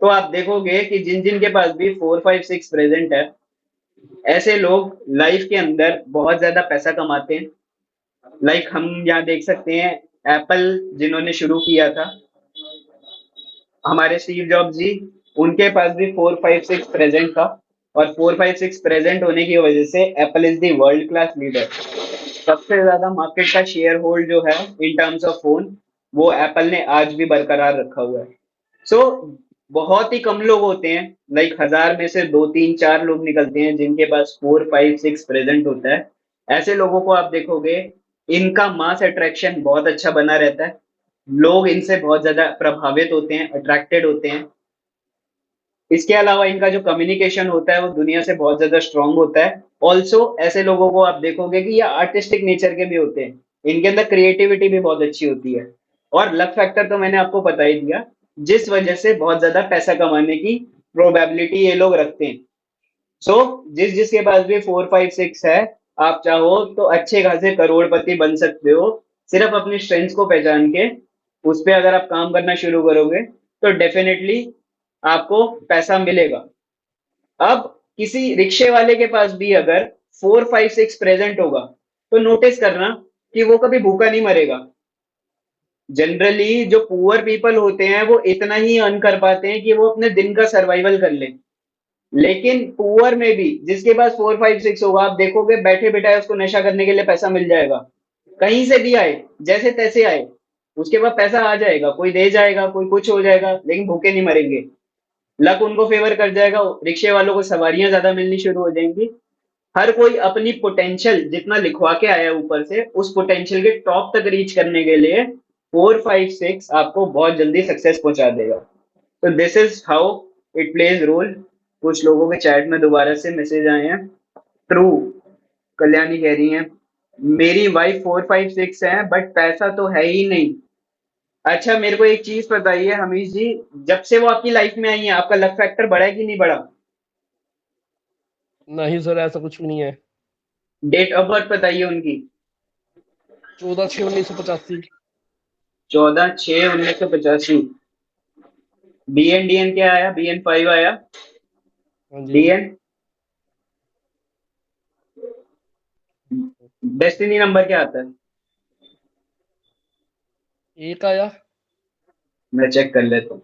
तो आप देखोगे कि जिन जिन के पास भी 4, 5, 6 प्रेजेंट है, ऐसे लोग लाइफ के अंदर बहुत ज्यादा पैसा कमाते हैं। लाइक हम यहाँ देख सकते हैं, एप्पल जिन्होंने शुरू किया था, हमारे स्टीव जॉब्स जी, उनके पास भी 4, 5, 6 प्रेजेंट था। और 4, 5, 6 प्रेजेंट होने की वजह से Apple is the world class leader. सबसे ज्यादा मार्केट का शेयर होल्ड जो है इन टर्म्स ऑफ फोन, वो एप्पल ने आज भी बरकरार रखा हुआ है। सो बहुत ही कम लोग होते हैं, लाइक 1000 में से 2, 3, 4 लोग निकलते हैं जिनके पास 4, 5, 6 प्रेजेंट होता है। ऐसे लोगों को आप देखोगे, इनका मास अट्रैक्शन बहुत अच्छा बना रहता है। लोग इनसे बहुत ज्यादा प्रभावित होते हैं, अट्रैक्टेड होते हैं। इसके अलावा इनका जो कम्युनिकेशन होता है वो दुनिया से बहुत ज्यादा स्ट्रांग होता है। ऑल्सो ऐसे लोगों को आप देखोगे कि ये आर्टिस्टिक नेचर के भी होते हैं, इनके अंदर क्रिएटिविटी भी बहुत अच्छी होती है। और लक फैक्टर तो मैंने आपको बता ही दिया, जिस वजह से बहुत ज्यादा पैसा कमाने की प्रोबेबिलिटी ये लोग रखते हैं। सो जिस जिसके पास भी 4 5 6 है, आप चाहो तो अच्छे खासे करोड़पति बन सकते हो, सिर्फ अपनी स्ट्रेंथ को पहचान के उस पे अगर आप काम करना शुरू करोगे तो डेफिनेटली आपको पैसा मिलेगा। अब किसी रिक्शे वाले के पास भी अगर 4 5 6 प्रेजेंट होगा तो नोटिस करना कि वो कभी भूखा नहीं मरेगा। जनरली जो पुअर पीपल होते हैं वो इतना ही अर्न कर पाते हैं कि वो अपने दिन का सर्वाइवल कर लें। लेकिन पुअर में भी जिसके पास 4 5 6 होगा, आप देखोगे बैठे बिठाए उसको नशा करने के लिए पैसा मिल जाएगा। कहीं से भी आए, जैसे तैसे आए, उसके बाद पैसा आ जाएगा, कोई दे जाएगा, कोई कुछ हो जाएगा, लेकिन भूखे नहीं मरेंगे। लक उनको फेवर कर जाएगा, रिक्शे वालों को सवारियां ज्यादा मिलनी शुरू हो जाएंगी। हर कोई अपनी पोटेंशियल जितना लिखवा के आया है ऊपर से, उस पोटेंशियल के टॉप तक रीच करने के लिए 4 5 6 आपको बहुत जल्दी सक्सेस पहुंचा देगा। तो this is how it plays role. कुछ लोगों के चैट में दोबारा से मैसेज आए हैं। ट्रू, कल्याणी कह रही है मेरी वाइफ 4 5 6 है बट पैसा तो है ही नहीं। अच्छा मेरे को एक चीज बताइए हमीश जी, जब से वो आपकी लाइफ में आई है आपका लक फैक्टर बढ़ा है कि नहीं बढ़ा? नहीं सर, ऐसा कुछ भी नहीं है। डेट ऑफ बर्थ बताइए उनकी। 14/6/1985। 14 6 1985। बी एन डी एन क्या आया? बी एन 5 आया। हाँ डी जी। एन डेस्टिनी नंबर क्या आता है? एक आया। मैं चेक कर लेता हूँ।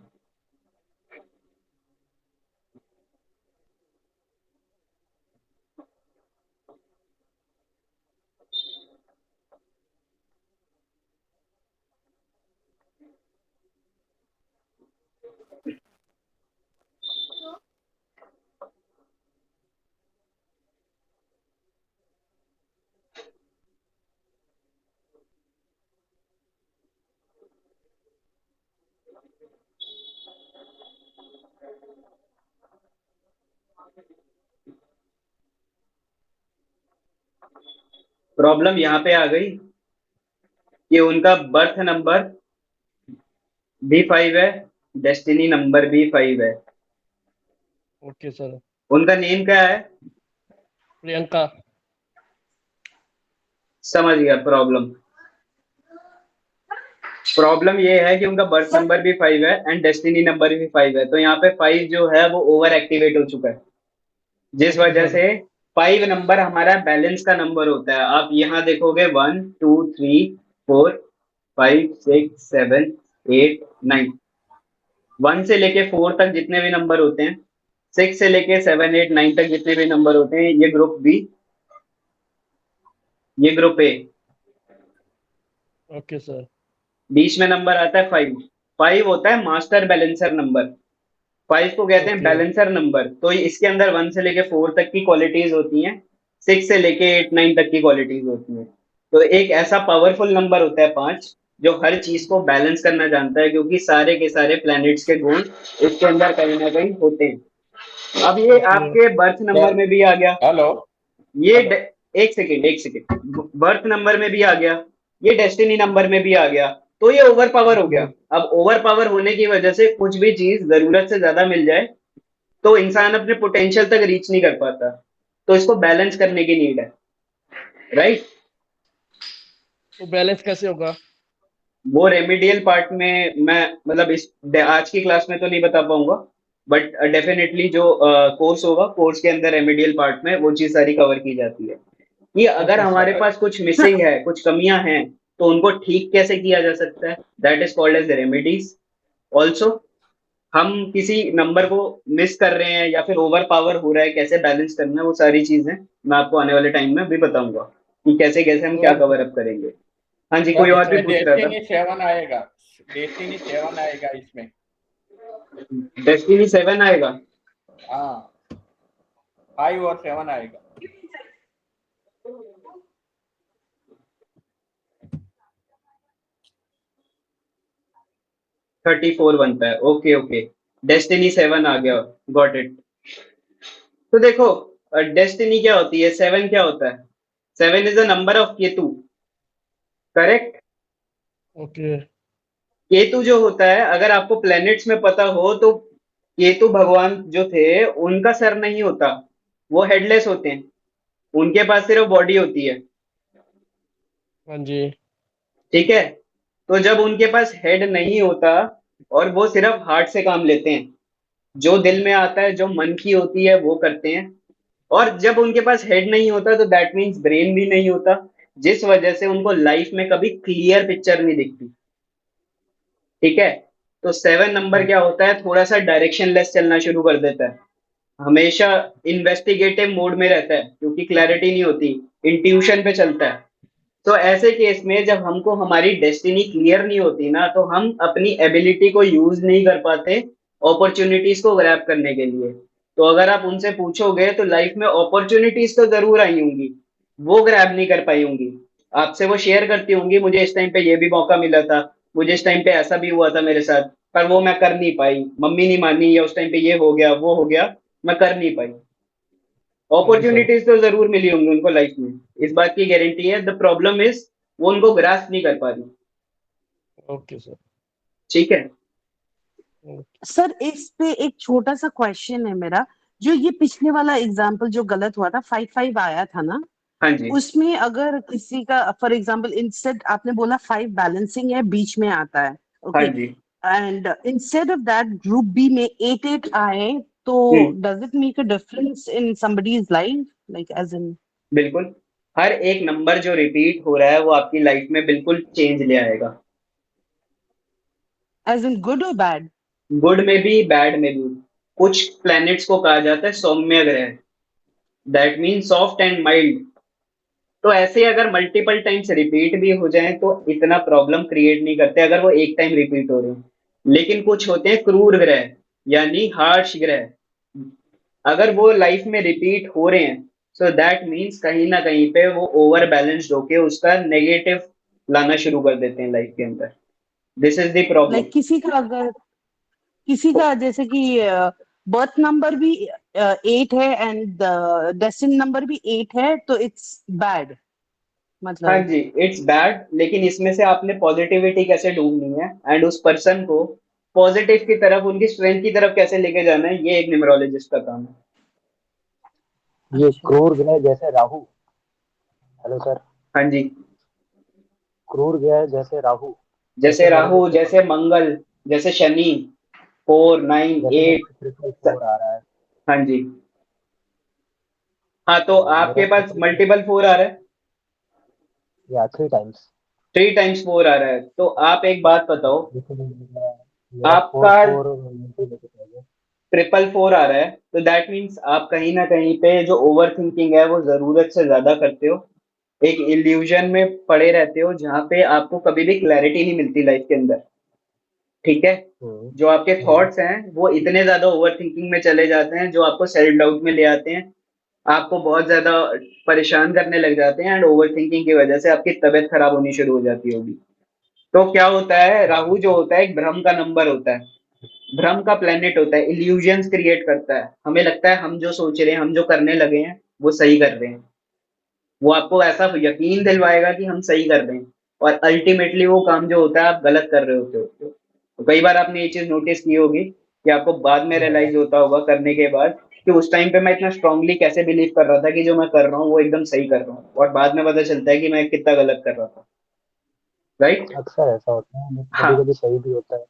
प्रॉब्लम यहाँ पे आ गई कि उनका बर्थ नंबर B5 है, डेस्टिनी नंबर B5 है। Okay sir. उनका नेम क्या है? प्रियंका। समझ गया प्रॉब्लम। प्रॉब्लम ये है कि उनका बर्थ नंबर भी 5 है एंड डेस्टिनी नंबर भी 5 है, तो यहाँ पे 5 जो है वो ओवर एक्टिवेट हो चुका है, जिस ओके वजह सर। से 5 नंबर हमारा बैलेंस का नंबर होता है। आप यहाँ देखोगे 1 2 3 4 5 6 7 8 9, 1 से लेके 4 तक जितने भी नंबर होते हैं, 6 से लेके 7 8 9 तक जितने भी नंबर होते हैं, ये ग्रुप बी, ये ग्रुप ए। Okay sir. बीच में नंबर आता है 5। 5 होता है मास्टर बैलेंसर नंबर। 5 को कहते हैं ओके। Balancer number. तो इसके अंदर 1 से लेके 4 तक की क्वालिटीज होती हैं, 6 से लेके 8 9 तक की क्वालिटीज होती हैं। तो एक ऐसा पावरफुल नंबर होता है 5, जो हर चीज को बैलेंस करना जानता है, क्योंकि सारे के सारे प्लैनेट्स के गुण इसके अंदर कहीं ना कहीं होते हैं। अब ये ओके। आपके बर्थ नंबर में भी आ गया। हेलो। ये हेलो। एक सेकेंड एक सेकेंड, बर्थ नंबर में भी आ गया, ये डेस्टिनी नंबर में भी आ गया। तो ये ओवर पावर हो गया। ओके। अब ओवर पावर होने की वजह से कुछ भी चीज जरूरत से ज्यादा मिल जाए तो इंसान अपने पोटेंशियल तक रीच नहीं कर पाता, तो इसको बैलेंस करने की नीड है, राइट? तो बैलेंस कैसे होगा? वो रेमेडियल पार्ट में मैं मतलब इस आज की क्लास में तो नहीं बता पाऊंगा, बट डेफिनेटली जो कोर्स होगा, कोर्स के अंदर रेमेडियल पार्ट में वो चीज सारी कवर की जाती है कि अगर ओके हमारे सर। पास कुछ मिसिंग है, कुछ कमियां हैं, तो उनको ठीक कैसे किया जा सकता है, that is called as remedies. Also हम किसी नंबर को मिस कर रहे हैं या फिर ओवर पावर हो रहा है, कैसे बैलेंस करना है, वो सारी चीजें मैं आपको आने वाले टाइम में भी बताऊंगा कि कैसे कैसे हम क्या तो कवर अप करेंगे। हाँ जी, कोई सर और भी इसमें पूछ रहा था। डेस्टिनी 7 आएगा। डेस्टिनी 7 आएगा इसमें। डेस्टिनी 7 आएगा। हाँ, 5 और 7 आएगा। 34 बनता है, ओके ओके। डेस्टिनी 7 आ गया, गॉट इट। तो देखो, डेस्टिनी क्या होती है, 7 क्या होता है, 7 is the number of Ketu, correct. Okay. Ketu जो होता है, अगर आपको प्लैनेट्स में पता हो तो केतु भगवान जो थे उनका सर नहीं होता, वो हेडलेस होते हैं, उनके पास सिर्फ बॉडी होती है, हाँ जी। ठीक है। तो जब उनके पास हेड नहीं होता और वो सिर्फ हार्ट से काम लेते हैं, जो दिल में आता है, जो मन की होती है वो करते हैं, और जब उनके पास हेड नहीं होता तो दैट मीन्स ब्रेन भी नहीं होता, जिस वजह से उनको लाइफ में कभी क्लियर पिक्चर नहीं दिखती, ठीक है। तो 7 नंबर क्या होता है, थोड़ा सा डायरेक्शन लेस चलना शुरू कर देता है, हमेशा इन्वेस्टिगेटिव मोड में रहता है क्योंकि क्लैरिटी नहीं होती, इंट्यूशन पे चलता है। तो ऐसे केस में जब हमको हमारी डेस्टिनी क्लियर नहीं होती ना, तो हम अपनी एबिलिटी को यूज नहीं कर पाते अपॉर्चुनिटीज को ग्रैब करने के लिए। तो अगर आप उनसे पूछोगे तो लाइफ में अपॉर्चुनिटीज तो जरूर आई होंगी, वो ग्रैब नहीं कर पाई होंगी, आपसे वो शेयर करती होंगी, मुझे इस टाइम पे ये भी मौका मिला था, मुझे इस टाइम पे ऐसा भी हुआ था मेरे साथ, पर वो मैं कर नहीं पाई, मम्मी नहीं मानी, या उस टाइम पे ये हो गया वो हो गया, मैं कर नहीं पाई। हाँ जी सर। अपॉर्चुनिटीज तो जरूर मिली होंगी उनको लाइफ में, इस बात की गारंटी है। द प्रॉब्लम इज वो उनको ग्रास्प नहीं कर पा रही, ओके सर। ठीक है। सर इस पे एक छोटा सा क्वेश्चन है मेरा, जो ये पिछले वाला एग्जाम्पल जो गलत हुआ था, 5 5 आया था ना, हाँ जी। उसमें अगर किसी का फॉर एग्जाम्पल इंस्टेड आपने बोला 5 बैलेंसिंग है, बीच में आता है, हाँ ओके, जी। And instead of that group B में 8 8 आए, तो hmm, does it make a difference in somebody's life, like as in बिल्कुल। हर एक नंबर जो रिपीट हो रहा है वो आपकी लाइफ में बिल्कुल चेंज ले आएगा, गुड और बैड? गुड में भी बैड में भी। कुछ प्लैनेट्स को कहा जाता है सौम्य ग्रह, that mean soft and mild. तो ऐसे अगर मल्टीपल टाइम्स रिपीट भी हो जाएं तो इतना प्रॉब्लम क्रिएट नहीं करते अगर वो एक टाइम रिपीट हो रहे हैं। लेकिन कुछ होते हैं क्रूर ग्रह, यानी हार्श ग्रह, अगर वो लाइफ में रिपीट हो रहे हैं, सो दैट मीन्स कहीं ना कहीं पे वो ओवर बैलेंस्ड होके उसका नेगेटिव लाना शुरू कर देते हैं लाइफ के अंदर। This is the problem. Like किसी का अगर किसी का जैसे कि बर्थ नंबर भी 8 है एंड डेस्टिनी नंबर भी 8 है, तो इट्स बैड हाँ मतलब? जी, इट्स बैड, लेकिन इसमें से आपने पॉजिटिविटी कैसे ढूंढनी है एंड उस पर्सन को पॉजिटिव की तरफ, उनकी स्ट्रेंथ की तरफ कैसे लेके जाना है, ये एक न्यूमरोलॉजिस्ट का काम है। ये अच्छा। क्रूर ग्रह जैसे राहु। Hello sir. हाँ जी। क्रूर ग्रह जैसे राहु, जैसे जैसे मेरे को राहु, जैसे मंगल, जैसे शनि, 4 9 जैसे मेरे 8। को ट्रिपल फोर आ रहा है। हाँ जी। हाँ, तो मेरा आपके पास ट्रिपल मल्टीपल 4 आ रहा है, या 3 टाइम्स। 3 टाइम्स 4 आ रहा है, तो आप एक बात बताओ, जैसे मेरा आपका 4 4 लेके चाहिए। 4 आ रहा है, तो दैट मीन्स आप कहीं ना कहीं पे जो ओवर थिंकिंग है वो जरूरत से ज्यादा करते हो, एक इल्यूजन में पड़े रहते हो जहां पे आपको कभी भी क्लैरिटी नहीं मिलती लाइफ के अंदर, ठीक है। हम्म। जो आपके हम्म। थॉट्स हैं वो इतने ज्यादा ओवर थिंकिंग में चले जाते हैं जो आपको सेल्फ डाउट में ले आते हैं, आपको बहुत ज्यादा परेशान करने लग जाते हैं, एंड ओवर थिंकिंग की वजह से आपकी तबीयत खराब होनी शुरू हो जाती होगी। तो क्या होता है, राहु जो होता है एक भ्रम का नंबर होता है, भ्रम का प्लेनेट होता है, इल्यूजन्स क्रिएट करता है, हमें लगता है हम जो सोच रहे हैं, हम जो करने लगे हैं वो सही कर रहे हैं, वो आपको ऐसा यकीन दिलवाएगा कि हम सही कर रहे हैं, और अल्टीमेटली वो काम जो होता है आप गलत कर रहे होते हो। तो कई बार आपने ये चीज नोटिस की होगी कि आपको बाद में रियलाइज होता होगा करने के बाद कि उस टाइम पे मैं इतना स्ट्रांगली कैसे बिलीव कर रहा था कि जो मैं कर रहा हूँ वो एकदम सही कर रहा हूँ, और बाद में पता चलता है कि मैं कितना गलत कर रहा था, राइट। अक्सर ऐसा होता है, कभी हाँ, कभी सही भी होता है।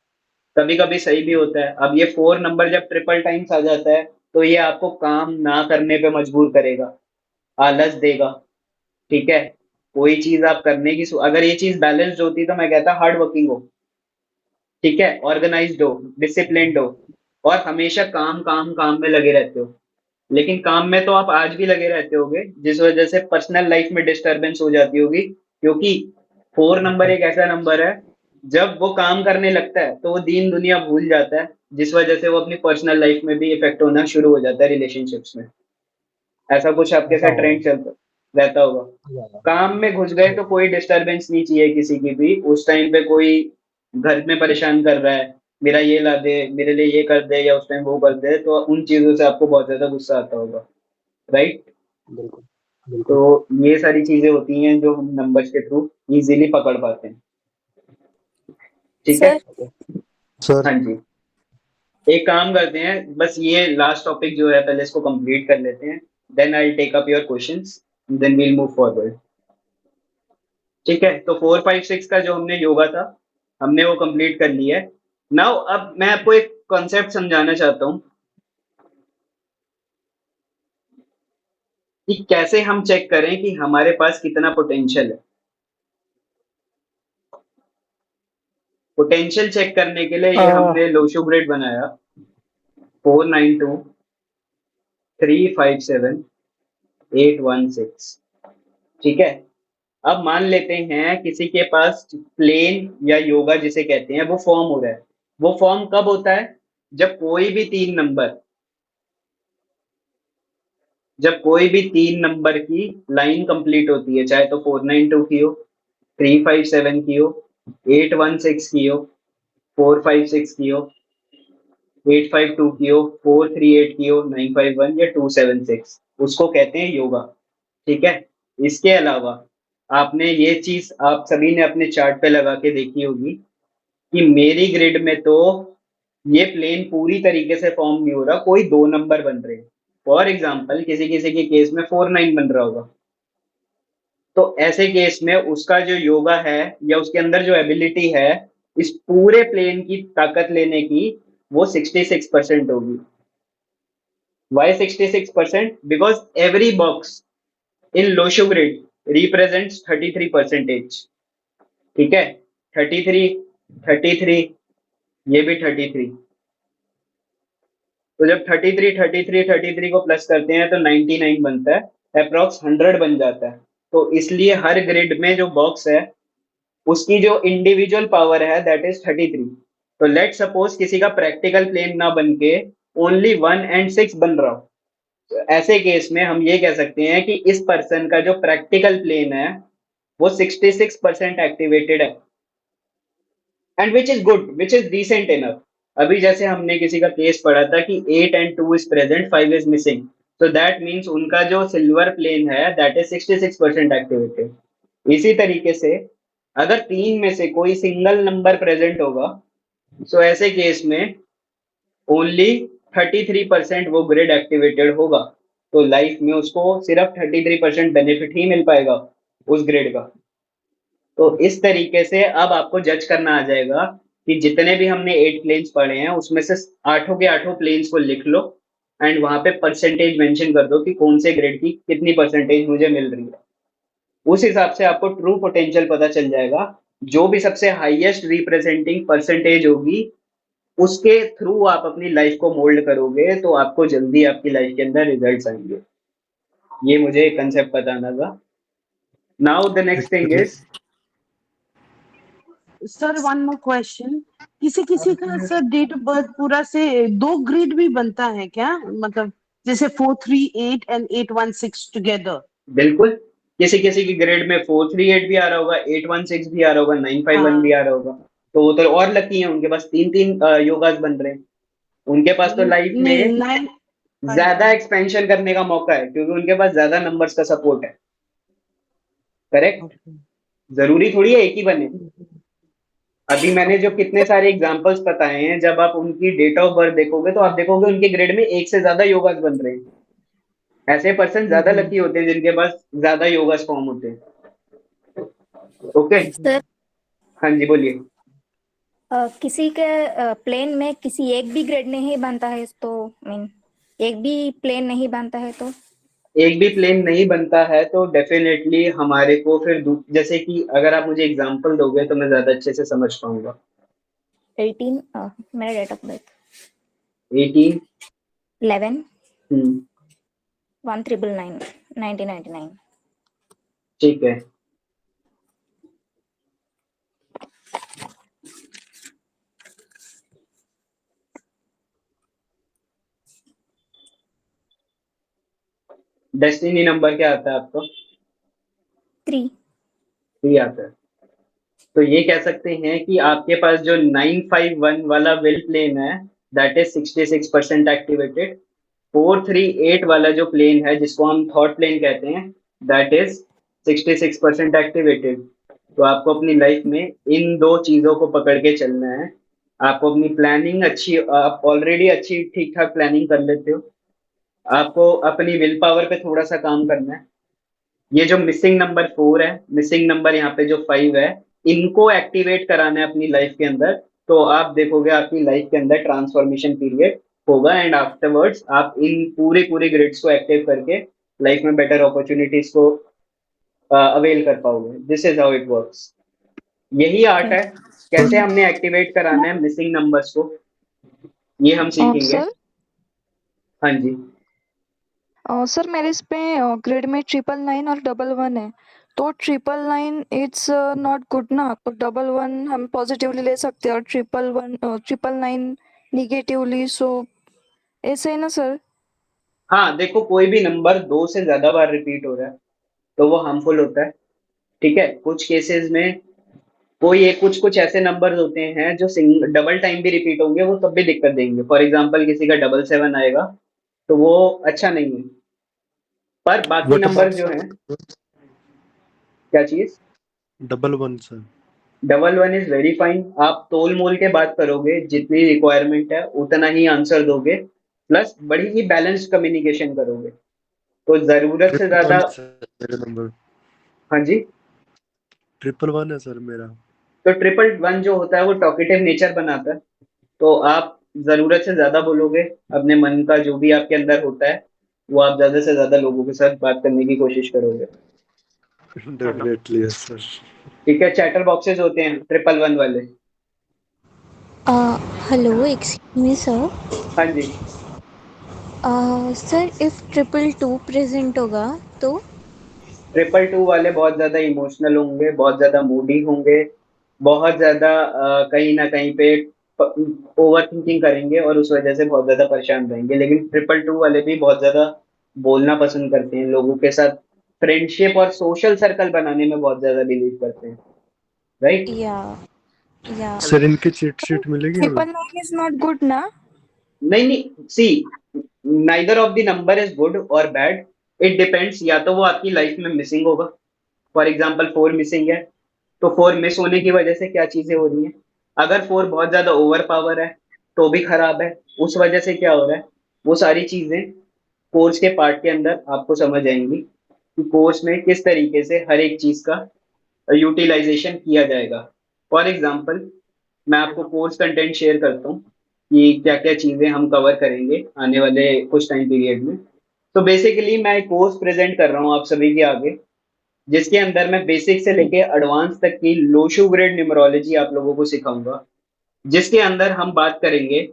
कभी कभी सही भी होता है। अब ये 4 नंबर जब ट्रिपल टाइम्स आ जाता है तो ये आपको काम ना करने पे मजबूर करेगा, आलस देगा, ठीक है। कोई चीज आप करने की अगर ये चीज बैलेंस्ड होती तो मैं कहता हार्ड वर्किंग हो, ठीक है, ऑर्गेनाइज्ड हो, डिसिप्लिन्ड हो, और हमेशा काम काम काम में लगे रहते हो। लेकिन काम में तो आप आज भी लगे रहते होगे, जिस वजह से पर्सनल लाइफ में डिस्टरबेंस हो जाती होगी, क्योंकि 4 नंबर एक ऐसा नंबर है, जब वो काम करने लगता है तो वो दीन दुनिया भूल जाता है, जिस वजह से वो अपनी पर्सनल लाइफ में भी इफेक्ट होना शुरू हो जाता है, रिलेशनशिप्स में। ऐसा कुछ आपके ऐसा साथ हो ट्रेंड चलता रहता होगा। जाएगा। काम में घुस गए तो कोई डिस्टरबेंस नहीं चाहिए किसी की भी, उस टाइम पे कोई घर में परेशान कर रहा है, मेरा ये ला दे, मेरे लिए ये कर दे, या उस टाइम वो कर दे, तो उन चीजों से आपको बहुत ज्यादा गुस्सा आता होगा, राइट? बिल्कुल बिल्कुल तो ये सारी चीजें होती हैं जो हम नंबर्स के थ्रू इजीली पकड़ पाते हैं, ठीक है? सर सर हाँ जी, एक काम करते हैं, बस ये लास्ट टॉपिक जो है पहले इसको कंप्लीट कर लेते हैं, then I take up your questions, then we'll move forward. ठीक है, तो 4 5 6 का जो हमने योगा था, हमने वो कंप्लीट कर लिया है। नाउ अब मैं आपको एक कॉन्सेप्ट समझाना चाहता हूँ कि कैसे हम चेक करें कि हमारे पास कितना पोटेंशियल है। पोटेंशियल चेक करने के लिए ये हमने लोशो ग्रिड बनाया, 4 9 2 3 5 7 8 1 6। ठीक है, अब मान लेते हैं किसी के पास प्लेन या योगा जिसे कहते हैं वो फॉर्म हो रहा है। वो फॉर्म कब होता है? जब कोई भी 3 नंबर की लाइन कंप्लीट होती है, चाहे तो 4 9 2 की हो, 3 5 7 की हो, 8 1 6 की हो, 4 5 6 की हो, 8 5 2 की हो, 4 3 8 की हो, 9 5 1 या 2 7 6, उसको कहते हैं योगा। ठीक है, इसके अलावा आपने ये चीज आप सभी ने अपने चार्ट पे लगा के देखी होगी कि मेरी ग्रिड में तो ये प्लेन पूरी तरीके से फॉर्म नहीं हो रहा, कोई 2 नंबर बन रहे हैं। फॉर एग्जाम्पल किसी किसी के केस में 4 9 बन रहा होगा, तो ऐसे केस में उसका जो योगा है या उसके अंदर जो एबिलिटी है इस पूरे प्लेन की ताकत लेने की, वो 66% होगी। Why 66%? Because every box in Lo Shu grid represents 33%। ठीक है, 33, 33, ये भी 33। तो जब 33 33 33 को प्लस करते हैं तो 99 बनता है, अप्रोक्स 100 बन जाता है। तो इसलिए हर ग्रिड में जो बॉक्स है उसकी जो इंडिविजुअल पावर है दैट इज 33। तो लेट सपोज किसी का प्रैक्टिकल प्लेन ना बन के ओनली 1 और 6 बन रहा हो, तो ऐसे केस में हम ये कह सकते हैं कि इस पर्सन का जो प्रैक्टिकल प्लेन है वो 66% एक्टिवेटेड है, and which is good, which is decent enough. अभी जैसे हमने किसी का केस पढ़ा था कि 8 and 2 is present, 5 is missing, तो दैट मीन्स उनका जो सिल्वर प्लेन है दैट इज 66% एक्टिवेटेड। इसी तरीके से अगर 3 में से कोई सिंगल नंबर प्रेजेंट होगा, सो ऐसे केस में ओनली 33% वो ग्रिड एक्टिवेटेड होगा, तो लाइफ में उसको सिर्फ 33% बेनिफिट ही मिल पाएगा उस ग्रिड का। तो इस तरीके से अब आपको जज करना आ जाएगा कि जितने भी हमने 8 प्लेन्स पढ़े हैं उसमें से आठों के आठों प्लेन्स को लिख लो एंड वहां पे परसेंटेज मेंशन कर दो कि कौन से ग्रेड की कितनी परसेंटेज मुझे मिल रही है। उस हिसाब से आपको ट्रू पोटेंशियल पता चल जाएगा। जो भी सबसे हाईएस्ट रिप्रेजेंटिंग परसेंटेज होगी उसके थ्रू आप अपनी लाइफ को मोल्ड करोगे, तो आपको जल्दी आपकी लाइफ के अंदर रिजल्ट्स आएंगे। ये मुझे कंसेप्ट बताना था। Now the next thing actually is, sir one more question, किसी किसी का सर डेट ऑफ बर्थ पूरा से 2 ग्रिड भी बनता है क्या? मतलब जैसे 4 3 8 and 8 1 6 टुगेदर। बिल्कुल, किसी किसी की ग्रेड में 4 3 8 भी आ रहा होगा, 8 1 6 भी आ रहा होगा, 9 5 1 भी हाँ। आ रहा होगा। तो वो तो और लकी हैं, उनके पास 3 3 योगास बन रहे हैं। उनके पास तो लाइफ नहीं, में ज्यादा 9 5 1। एक्सपेंशन करने का मौका है क्योंकि उनके पास ज्यादा नंबर्स का सपोर्ट है। करेक्ट? ओके। जरूरी थोड़ी है एक ही बने। अभी मैंने जो कितने सारे एग्जांपल्स बताए हैं, जब आप उनकी डेट ऑफ बर्थ देखोगे तो आप देखोगे उनके ग्रेड में एक से ज्यादा योगास बन रहे हैं। ऐसे पर्सन ज्यादा लकी होते हैं जिनके पास ज्यादा योगास फॉर्म होते हैं। ओके, सर हाँ जी बोलिए। किसी के प्लेन में किसी एक भी ग्रेड नहीं बनता है तो मीन एक भी प्लेन नहीं बनता है तो एक भी प्लेन नहीं बनता है तो डेफिनेटली हमारे को फिर जैसे कि अगर आप मुझे एग्जांपल दोगे तो मैं ज्यादा अच्छे से समझ पाऊंगा। 18 मेरा डेट ऑफ बर्थ 18, 11 हम्म, 1999 1999। ठीक है। डेस्टिनी नंबर क्या आता है आपको? 3 3 आता है। तो ये कह सकते हैं कि आपके पास जो 951 वाला विल प्लेन है दैट इज 66% एक्टिवेटेड। 438 वाला जो प्लेन है जिसको हम थॉट प्लेन कहते हैं दैट इज 66% एक्टिवेटेड। तो आपको अपनी लाइफ में इन दो चीजों को पकड़ के चलना है। आपको अपनी प्लानिंग अच्छी, आप ऑलरेडी अच्छी ठीक ठाक प्लानिंग कर लेते हो। आपको अपनी विल पावर पे थोड़ा सा काम करना है। ये जो मिसिंग नंबर 4 है, मिसिंग नंबर यहाँ पे जो 5 है, इनको एक्टिवेट कराना है अपनी लाइफ के अंदर। तो आप देखोगे आपकी लाइफ के अंदर ट्रांसफॉर्मेशन पीरियड होगा एंड आफ्टरवर्ड्स आप इन पूरे पूरे ग्रिड्स को एक्टिव करके लाइफ में बेटर अपॉर्चुनिटीज को अवेल कर पाओगे। This is how it works. यही आर्ट है, कैसे हमने एक्टिवेट कराना है मिसिंग नंबर्स को, ये हम सीखेंगे। सर हाँ जी। सर मेरे इस पे ग्रिड में 999 और 11 है, तो 999 इट्स नॉट गुड ना, तो 11 हम पॉजिटिवली ले सकते हैं और 999 निगेटिवली, सो ऐसे है ना सर? हाँ देखो, कोई भी नंबर 2 से ज्यादा बार रिपीट हो रहा है तो वो हार्मफुल होता है। ठीक है, कुछ केसेस में कोई एक कुछ कुछ ऐसे नंबर्स होते हैं जो डबल टाइम भी रिपीट होंगे, वो तब भी दिक्कत देंगे। फॉर एग्जांपल किसी का 777 आएगा तो वो अच्छा नहीं है। पर बाकी What नंबर about जो हैं, क्या चीज? 11 sir? 11 is very fine. आप तोल मोल के बात करोगे, जितनी रिक्वायरमेंट है उतना ही आंसर दोगे, प्लस बड़ी ही बैलेंस्ड कम्युनिकेशन करोगे। तो जरूरत से ज्यादा। 111 sir मेरा नंबर। हाँ जी। 111 है सर मेरा। तो 111 जो होता है वो टॉकेटिव नेचर बनाता है। तो आप जरूरत से ज्यादा बोलोगे, अपने मन का जो भी आपके अंदर होता है वो आप ज्यादा से ज्यादा लोगों के साथ बात करने की कोशिश करोगे। Definitely yes sir. ठीक है, चैटर बॉक्सेस होते हैं 111 वाले। Hello excuse me sir. हाँ जी। सर इफ 222 प्रेजेंट होगा तो? 222 वाले बहुत ज्यादा इमोशनल होंगे, बहुत ज्यादा मूडी होंगे, बहुत ज्यादा कहीं ना कहीं पे ओवर थिंकिंग करेंगे और उस वजह से बहुत ज्यादा परेशान रहेंगे। लेकिन 222 वाले भी बहुत ज्यादा बोलना पसंद करते हैं, लोगों के साथ फ्रेंडशिप और सोशल सर्कल बनाने में बहुत ज्यादा बिलीव करते हैं, राइट? या सर इनकी चीट शीट मिलेगी हमें? 999 इज नॉट गुड ना? नहीं नहीं, see, neither of the number is good और बैड, इट डिपेंड्स। या तो वो आपकी लाइफ में मिसिंग होगा, फॉर एग्जाम्पल 4 मिसिंग है, तो 4 मिस होने की वजह से क्या चीजें हो रही हैं। अगर 4 बहुत ज्यादा ओवर पावर है तो भी खराब है, उस वजह से क्या हो रहा है। वो सारी चीजें कोर्स के पार्ट के अंदर आपको समझ आएंगी कि कोर्स में किस तरीके से हर एक चीज का यूटिलाइजेशन किया जाएगा। फॉर एग्जाम्पल मैं आपको कोर्स कंटेंट शेयर करता हूँ कि क्या क्या चीजें हम कवर करेंगे आने वाले कुछ टाइम पीरियड में। तो बेसिकली मैं एक कोर्स प्रेजेंट कर रहा हूँ आप सभी के आगे, जिसके अंदर मैं बेसिक से लेके एडवांस तक की लोशो ग्रेड न्यूमरोलॉजी आप लोगों को सिखाऊंगा। जिसके अंदर हम बात करेंगे,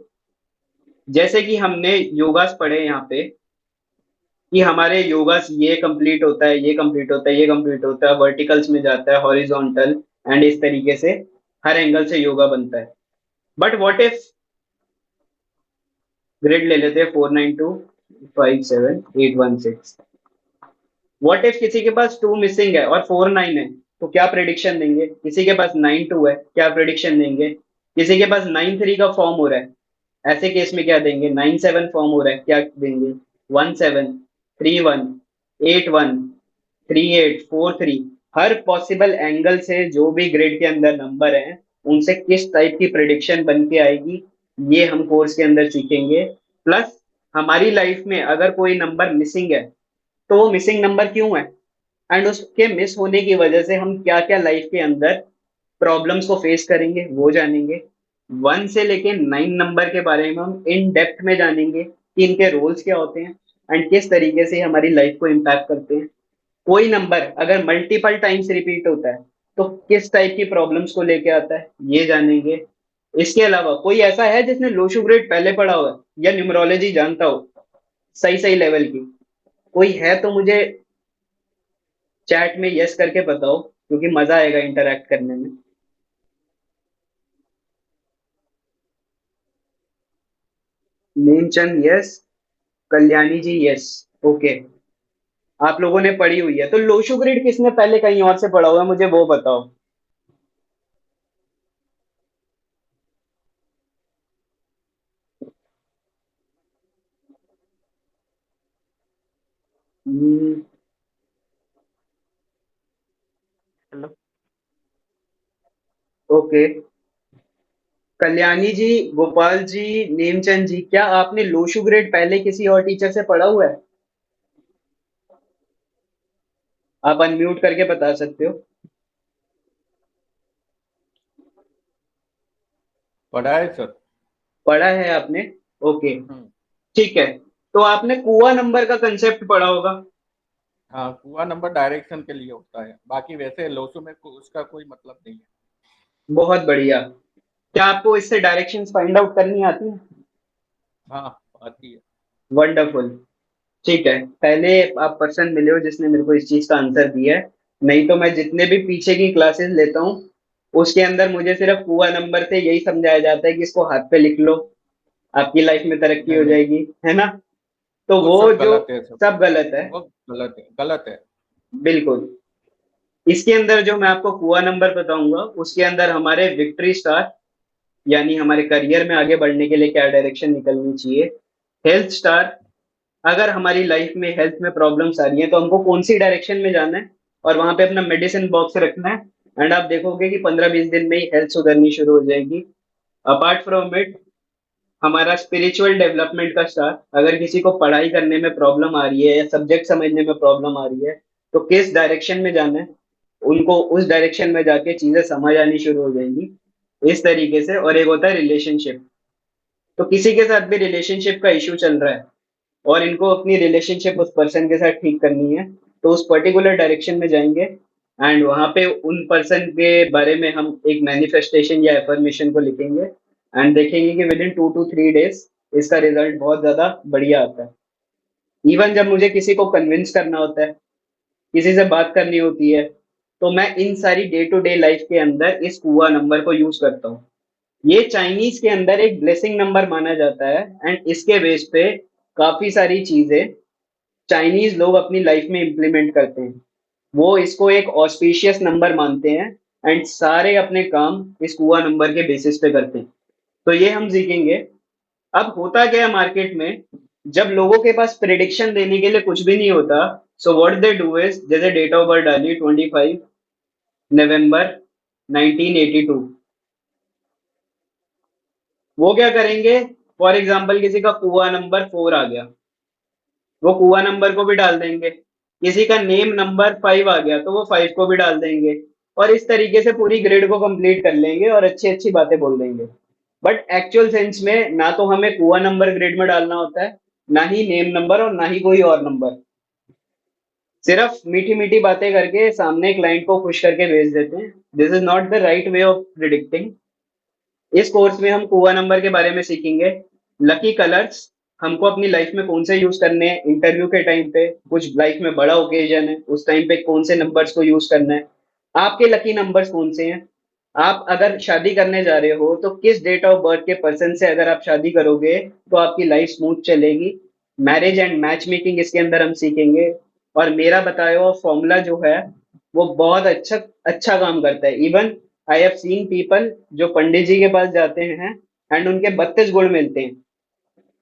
जैसे कि हमने योगास पढ़े यहाँ पे, कि हमारे योगास ये कंप्लीट होता है, ये कंप्लीट होता है, ये कंप्लीट होता है, वर्टिकल्स में जाता है, हॉरिजॉन्टल, एंड इस तरीके से हर एंगल से योगा बनता है। बट व्हाट इफ, ग्रिड ले लेते हैं 49257816। व्हाट इफ किसी के पास 2 मिसिंग है और 49 है, तो क्या प्रेडिक्शन देंगे? किसी के पास 92 है, क्या प्रेडिक्शन देंगे? किसी के पास 93 का फॉर्म हो रहा है, ऐसे केस में क्या देंगे? 97 फॉर्म हो रहा है, क्या देंगे? 17, 31, 81, 38, 43। हर पॉसिबल एंगल से जो भी ग्रिड के अंदर नंबर है उनसे किस टाइप की प्रिडिक्शन बन के आएगी, ये हम कोर्स के अंदर सीखेंगे। प्लस हमारी लाइफ में अगर कोई नंबर मिसिंग है तो वो मिसिंग नंबर क्यों है, एंड उसके मिस होने की वजह से हम क्या क्या लाइफ के अंदर प्रॉब्लम्स को फेस करेंगे वो जानेंगे। 1 से लेके 9 नंबर के बारे में हम इन डेप्थ में जानेंगे कि इनके रोल्स क्या होते हैं एंड किस तरीके से हमारी लाइफ को इम्पैक्ट करते हैं। कोई नंबर अगर मल्टीपल टाइम्स रिपीट होता है तो किस टाइप की प्रॉब्लम्स को लेके आता है, ये जानेंगे। इसके अलावा कोई ऐसा है जिसने लोशो ग्रेड पहले पढ़ा हुआ है या न्यूमरोलॉजी जानता हो सही सही लेवल की? कोई है तो मुझे चैट में यस करके बताओ, क्योंकि मजा आएगा इंटरैक्ट करने में। Neemchand yes, Kalyani ji yes, okay. आप लोगों ने पढ़ी हुई है, तो लोशो ग्रिड किसने पहले कहीं और से पढ़ा हुआ है मुझे वो बताओ। हेलो। ओके, कल्याणी जी, गोपाल जी, नेमचंद जी, क्या आपने लोशु ग्रेड पहले किसी और टीचर से पढ़ा हुआ है? आप अनम्यूट करके बता सकते हो। पढ़ा है सर। पढ़ा है आपने? ओके, हम्म, ठीक है। तो आपने कुआ नंबर का कंसेप्ट पढ़ा होगा। हाँ, कुआ नंबर डायरेक्शन के लिए होता है, बाकी वैसे लोसो में उसका कोई मतलब नहीं है। बहुत बढ़िया। क्या आपको इससे डायरेक्शंस फाइंड आउट करनी आती है? हाँ, आती है। वंडरफुल। ठीक है, पहले आप पर्सन मिले हो जिसने मेरे को इस चीज का आंसर दिया है। नहीं तो मैं जितने भी पीछे की क्लासेस लेता हूँ उसके अंदर मुझे सिर्फ कुआ नंबर से यही समझाया जाता है कि इसको हाथ पे लिख लो, आपकी लाइफ में तरक्की नहीं हो नहीं, जाएगी, है ना? तो वो वो सब जो गलत है सब। सब गलत है। वो गलत है, गलत है। बिल्कुल। इसके अंदर जो मैं आपको कुआ नंबर बताऊंगा उसके अंदर हमारे विक्ट्री स्टार, यानी हमारे करियर में आगे बढ़ने के लिए क्या डायरेक्शन निकलनी चाहिए। हेल्थ स्टार, अगर हमारी लाइफ में हेल्थ में प्रॉब्लम्स आ रही हैं तो हमको कौन सी डायरेक्शन में जाना है और वहां पे अपना मेडिसिन बॉक्स रखना है। एंड आप देखोगे कि 15-20 दिन में ही हेल्थ सुधरनी शुरू हो जाएगी। अपार्ट फ्रॉम इट, हमारा स्पिरिचुअल डेवलपमेंट का स्टार, अगर किसी को पढ़ाई करने में प्रॉब्लम आ रही है या सब्जेक्ट समझने में प्रॉब्लम आ रही है तो किस डायरेक्शन में जाना है, उनको उस डायरेक्शन में जाके चीजें समझ आनी शुरू हो जाएंगी। इस तरीके से। और एक होता है रिलेशनशिप, तो किसी के साथ भी रिलेशनशिप का इशू चल रहा है और इनको अपनी रिलेशनशिप उस पर्सन के साथ ठीक करनी है तो उस पर्टिकुलर डायरेक्शन में जाएंगे। एंड वहां पे उन पर्सन के बारे में हम एक मैनिफेस्टेशन या एफर्मेशन को लिखेंगे एंड देखेंगे कि विद इन 2 to 3 days इसका रिजल्ट बहुत ज्यादा बढ़िया आता है। इवन जब मुझे किसी को कन्विंस करना होता है, किसी से बात करनी होती है, तो मैं इन सारी डे टू डे लाइफ के अंदर इस कुआ नंबर को यूज करता हूँ। ये चाइनीज के अंदर एक ब्लेसिंग नंबर माना जाता है एंड इसके बेस पे काफी सारी चीजें चाइनीज लोग अपनी लाइफ में इंप्लीमेंट करते हैं। वो इसको एक ऑस्पिशियस नंबर मानते हैं एंड सारे अपने काम इस कुआ नंबर के बेसिस पे करते हैं। तो ये हम सीखेंगे। अब होता क्या है मार्केट में, जब लोगों के पास प्रिडिक्शन देने के लिए कुछ भी नहीं होता, so what they do is, जैसे डेट ऑफ बर्थ डाली 25 नवंबर 1982, वो क्या करेंगे? फॉर एग्जाम्पल किसी का कुआ नंबर 4 आ गया, वो कुआ नंबर को भी डाल देंगे। किसी का नेम नंबर 5 आ गया तो वो 5 को भी डाल देंगे। और इस तरीके से पूरी ग्रिड को कंप्लीट कर लेंगे और अच्छी अच्छी बातें बोल देंगे। बट एक्चुअल सेंस में ना तो हमें कुआ नंबर ग्रिड में डालना होता है, ना ही नेम नंबर और ना ही कोई और नंबर। सिर्फ मीठी मीठी बातें करके सामने क्लाइंट को खुश करके भेज देते हैं। This is not the right way of predicting. इस कोर्स में हम कुआ नंबर के बारे में सीखेंगे। लकी कलर्स, हमको अपनी लाइफ में कौन से यूज करने हैं इंटरव्यू के टाइम पे, कुछ लाइफ में बड़ा ओकेजन है उस टाइम पे कौन से नंबर्स को यूज करना है। आपके लकी नंबर्स कौन से हैं? आप अगर शादी करने जा रहे हो तो किस डेट ऑफ बर्थ के पर्सन से अगर आप शादी करोगे तो आपकी लाइफ स्मूथ चलेगी। मैरिज एंड मैच मेकिंग इसके अंदर हम सीखेंगे। और मेरा बताया हुआ फॉर्मूला जो है वो बहुत अच्छा अच्छा काम करता है। Even I have seen people जो पंडित जी के पास जाते हैं एंड उनके 32 गुण मिलते हैं।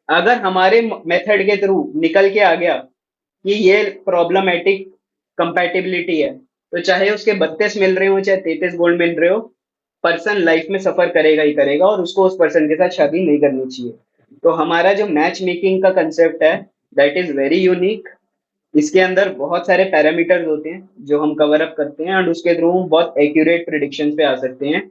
अगर हमारे मेथड के थ्रू निकल के आ गया कि ये प्रॉब्लमेटिक कंपैटिबिलिटी है, तो चाहे उसके 32 मिल रहे हो चाहे 33 गुण मिल रहे हो, पर्सन लाइफ में सफर करेगा ही करेगा और उसको उस पर्सन के साथ शादी नहीं करनी चाहिए। तो हमारा जो मैच मेकिंग का कंसेप्ट है दैट इज वेरी यूनिक। इसके अंदर बहुत सारे पैरामीटर्स होते हैं जो हम कवर अप करते हैं और उसके थ्रू हम बहुत एक्यूरेट प्रिडिक्शन पे आ सकते हैं।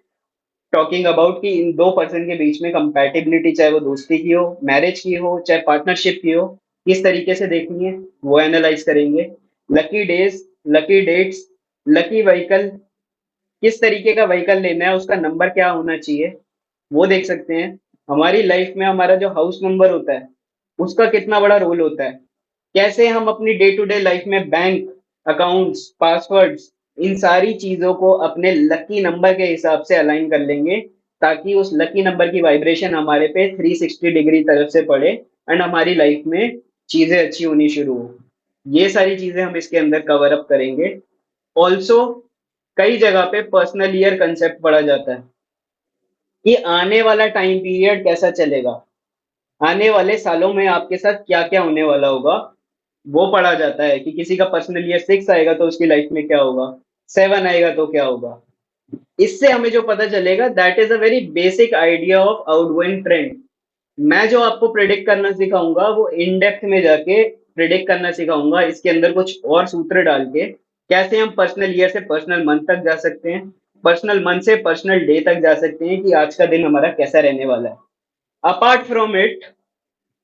टॉकिंग अबाउट कि इन दो पर्सन के बीच में कंपैटिबिलिटी, चाहे वो दोस्ती की हो, मैरिज की हो, चाहे पार्टनरशिप की हो, किस तरीके से देखनी है वो एनालाइज करेंगे। Lucky days, lucky dates, lucky vehicle, किस तरीके का व्हीकल लेना है, उसका नंबर क्या होना चाहिए वो देख सकते हैं। हमारी लाइफ में हमारा जो हाउस नंबर होता है उसका कितना बड़ा रोल होता है। कैसे हम अपनी डे टू डे लाइफ में बैंक अकाउंट्स पासवर्ड्स इन सारी चीजों को अपने लकी नंबर के हिसाब से अलाइन कर लेंगे ताकि उस लकी नंबर की वाइब्रेशन हमारे पे 360 डिग्री तरफ से पड़े एंड हमारी लाइफ में चीजें अच्छी होनी शुरू हो। ये सारी चीजें हम इसके अंदर कवर अप करेंगे। ऑल्सो कई जगह पे पर्सनल ईयर कंसेप्ट पढ़ा जाता है कि आने वाला टाइम पीरियड कैसा चलेगा, आने वाले सालों में आपके साथ क्या क्या होने वाला होगा। वो पढ़ा जाता है कि किसी का पर्सनल ईयर 6 आएगा तो उसकी लाइफ में क्या होगा, 7 आएगा तो क्या होगा। इससे हमें जो पता चलेगा that is a very basic idea of outgoing trend. मैं जो आपको प्रिडिक्ट करना सिखाऊंगा वो इन डेप्थ में जाके प्रिडिक्ट करना सिखाऊंगा, इसके अंदर कुछ और सूत्र डाल के कैसे हम पर्सनल ईयर से पर्सनल मंथ तक जा सकते हैं, पर्सनल मंथ से पर्सनल डे तक जा सकते हैं कि आज का दिन हमारा कैसा रहने वाला है। अपार्ट फ्रॉम इट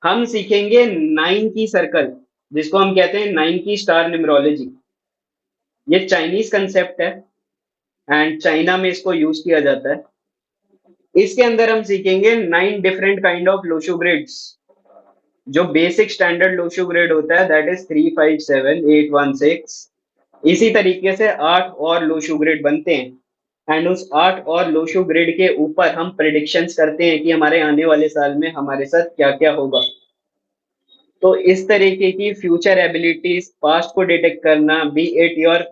हम सीखेंगे 9 की सर्कल, जिसको हम कहते हैं 9 की स्टार न्यूमरोलॉजी। ये चाइनीज कंसेप्ट है एंड चाइना में इसको यूज किया जाता है। इसके अंदर हम सीखेंगे 9 different kind of Lo Shu grades. जो बेसिक स्टैंडर्ड लोशो ग्रेड होता है दैट इज 3, 5, 7, 8, 1, 6। इसी तरीके से 8 और लोशो ग्रेड बनते हैं एंड उस 8 और लोशो ग्रेड के ऊपर हम प्रिडिक्शंस करते हैं कि हमारे आने वाले साल में हमारे साथ क्या क्या होगा। तो इस तरीके की फ्यूचर एबिलिटीज, पास्ट को डिटेक्ट करना, बी इट योर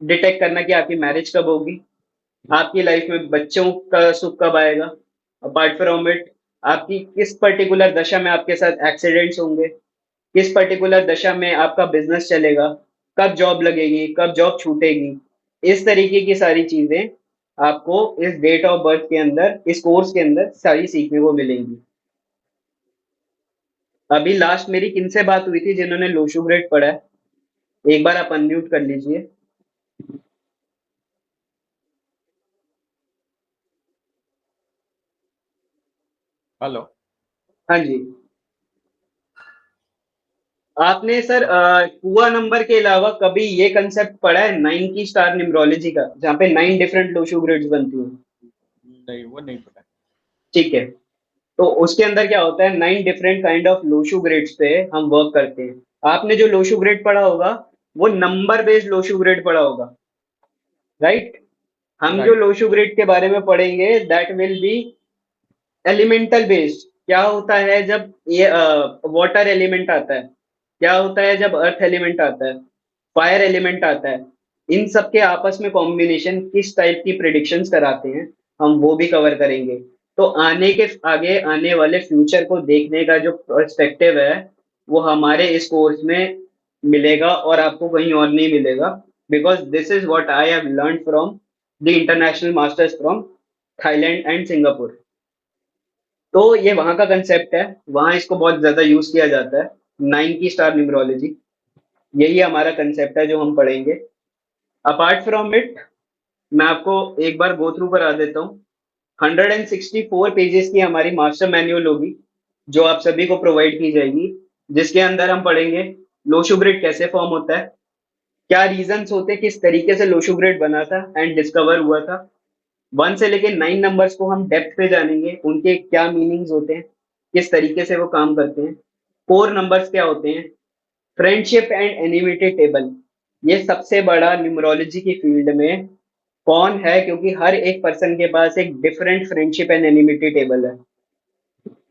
डिटेक्ट करना कि आपकी मैरिज कब होगी, आपकी लाइफ में बच्चों का सुख कब आएगा, अपार्ट फ्रॉम इट आपकी किस पर्टिकुलर दशा में आपके साथ एक्सीडेंट्स होंगे, किस पर्टिकुलर दशा में आपका बिजनेस चलेगा, कब जॉब लगेगी, कब जॉब छूटेगी। इस तरीके की सारी चीजें आपको इस डेट ऑफ बर्थ के अंदर, इस कोर्स के अंदर सारी सीखने को मिलेंगी। अभी लास्ट मेरी किनसे बात हुई थी जिन्होंने लोशो ग्रेड पढ़ा है? एक बार आप अनम्यूट कर लीजिए। हेलो। हाँ जी। आपने सर कुआ नंबर के अलावा कभी ये कंसेप्ट पढ़ा है 9 की स्टार न्यूमरोलॉजी का, जहाँ पे 9 डिफरेंट लोशो ग्रेड्स बनती हैं? नहीं, वो नहीं पता। ठीक है, तो उसके अंदर क्या होता है, 9 different kind of Lo Shu grades पे हम वर्क करते हैं। आपने जो लोशो ग्रेड पढ़ा होगा वो नंबर बेस्ड लोशो ग्रेड पढ़ा होगा, राइट? हम जो राइट। लोशो ग्रेड के बारे में पढ़ेंगे that will B elemental based. क्या होता है जब ये वाटर एलिमेंट आता है, क्या होता है जब अर्थ एलिमेंट आता है, फायर एलिमेंट आता है, इन सब के आपस में कॉम्बिनेशन किस टाइप की प्रिडिक्शंस कराते हैं, हम वो भी कवर करेंगे। तो आगे आने वाले फ्यूचर को देखने का जो पर्सपेक्टिव है वो हमारे इस कोर्स में मिलेगा और आपको कहीं और नहीं मिलेगा, because this is what I have learn from the international masters from Thailand and Singapore. तो ये वहां का कंसेप्ट है, वहां इसको बहुत ज्यादा यूज किया जाता है, 9 की स्टार न्यूमरोलॉजी। यही हमारा कंसेप्ट है जो हम पढ़ेंगे। अपार्ट फ्रॉम इट मैं आपको एक बार गो थ्रू करा देता हूँ। 164 पेजेस की हमारी मास्टर मैन्युअल होगी जो आप सभी को प्रोवाइड की जाएगी, जिसके अंदर हम पढ़ेंगे लोशो ग्रिड कैसे फॉर्म होता है, क्या रीजंस होते, किस तरीके से लोशो ग्रिड बना था एंड डिस्कवर हुआ था। 1 से लेके 9 नंबर्स को हम डेप्थ पे जानेंगे, उनके क्या मीनिंग्स होते हैं, किस तरीके से वो काम करते हैं। 4 नंबर्स क्या होते हैं, फ्रेंडशिप एंड एनिमिटी टेबल। ये सबसे बड़ा न्यूमरोलॉजी की फील्ड में कौन है, क्योंकि हर एक पर्सन के पास एक different friendship and enmity table है।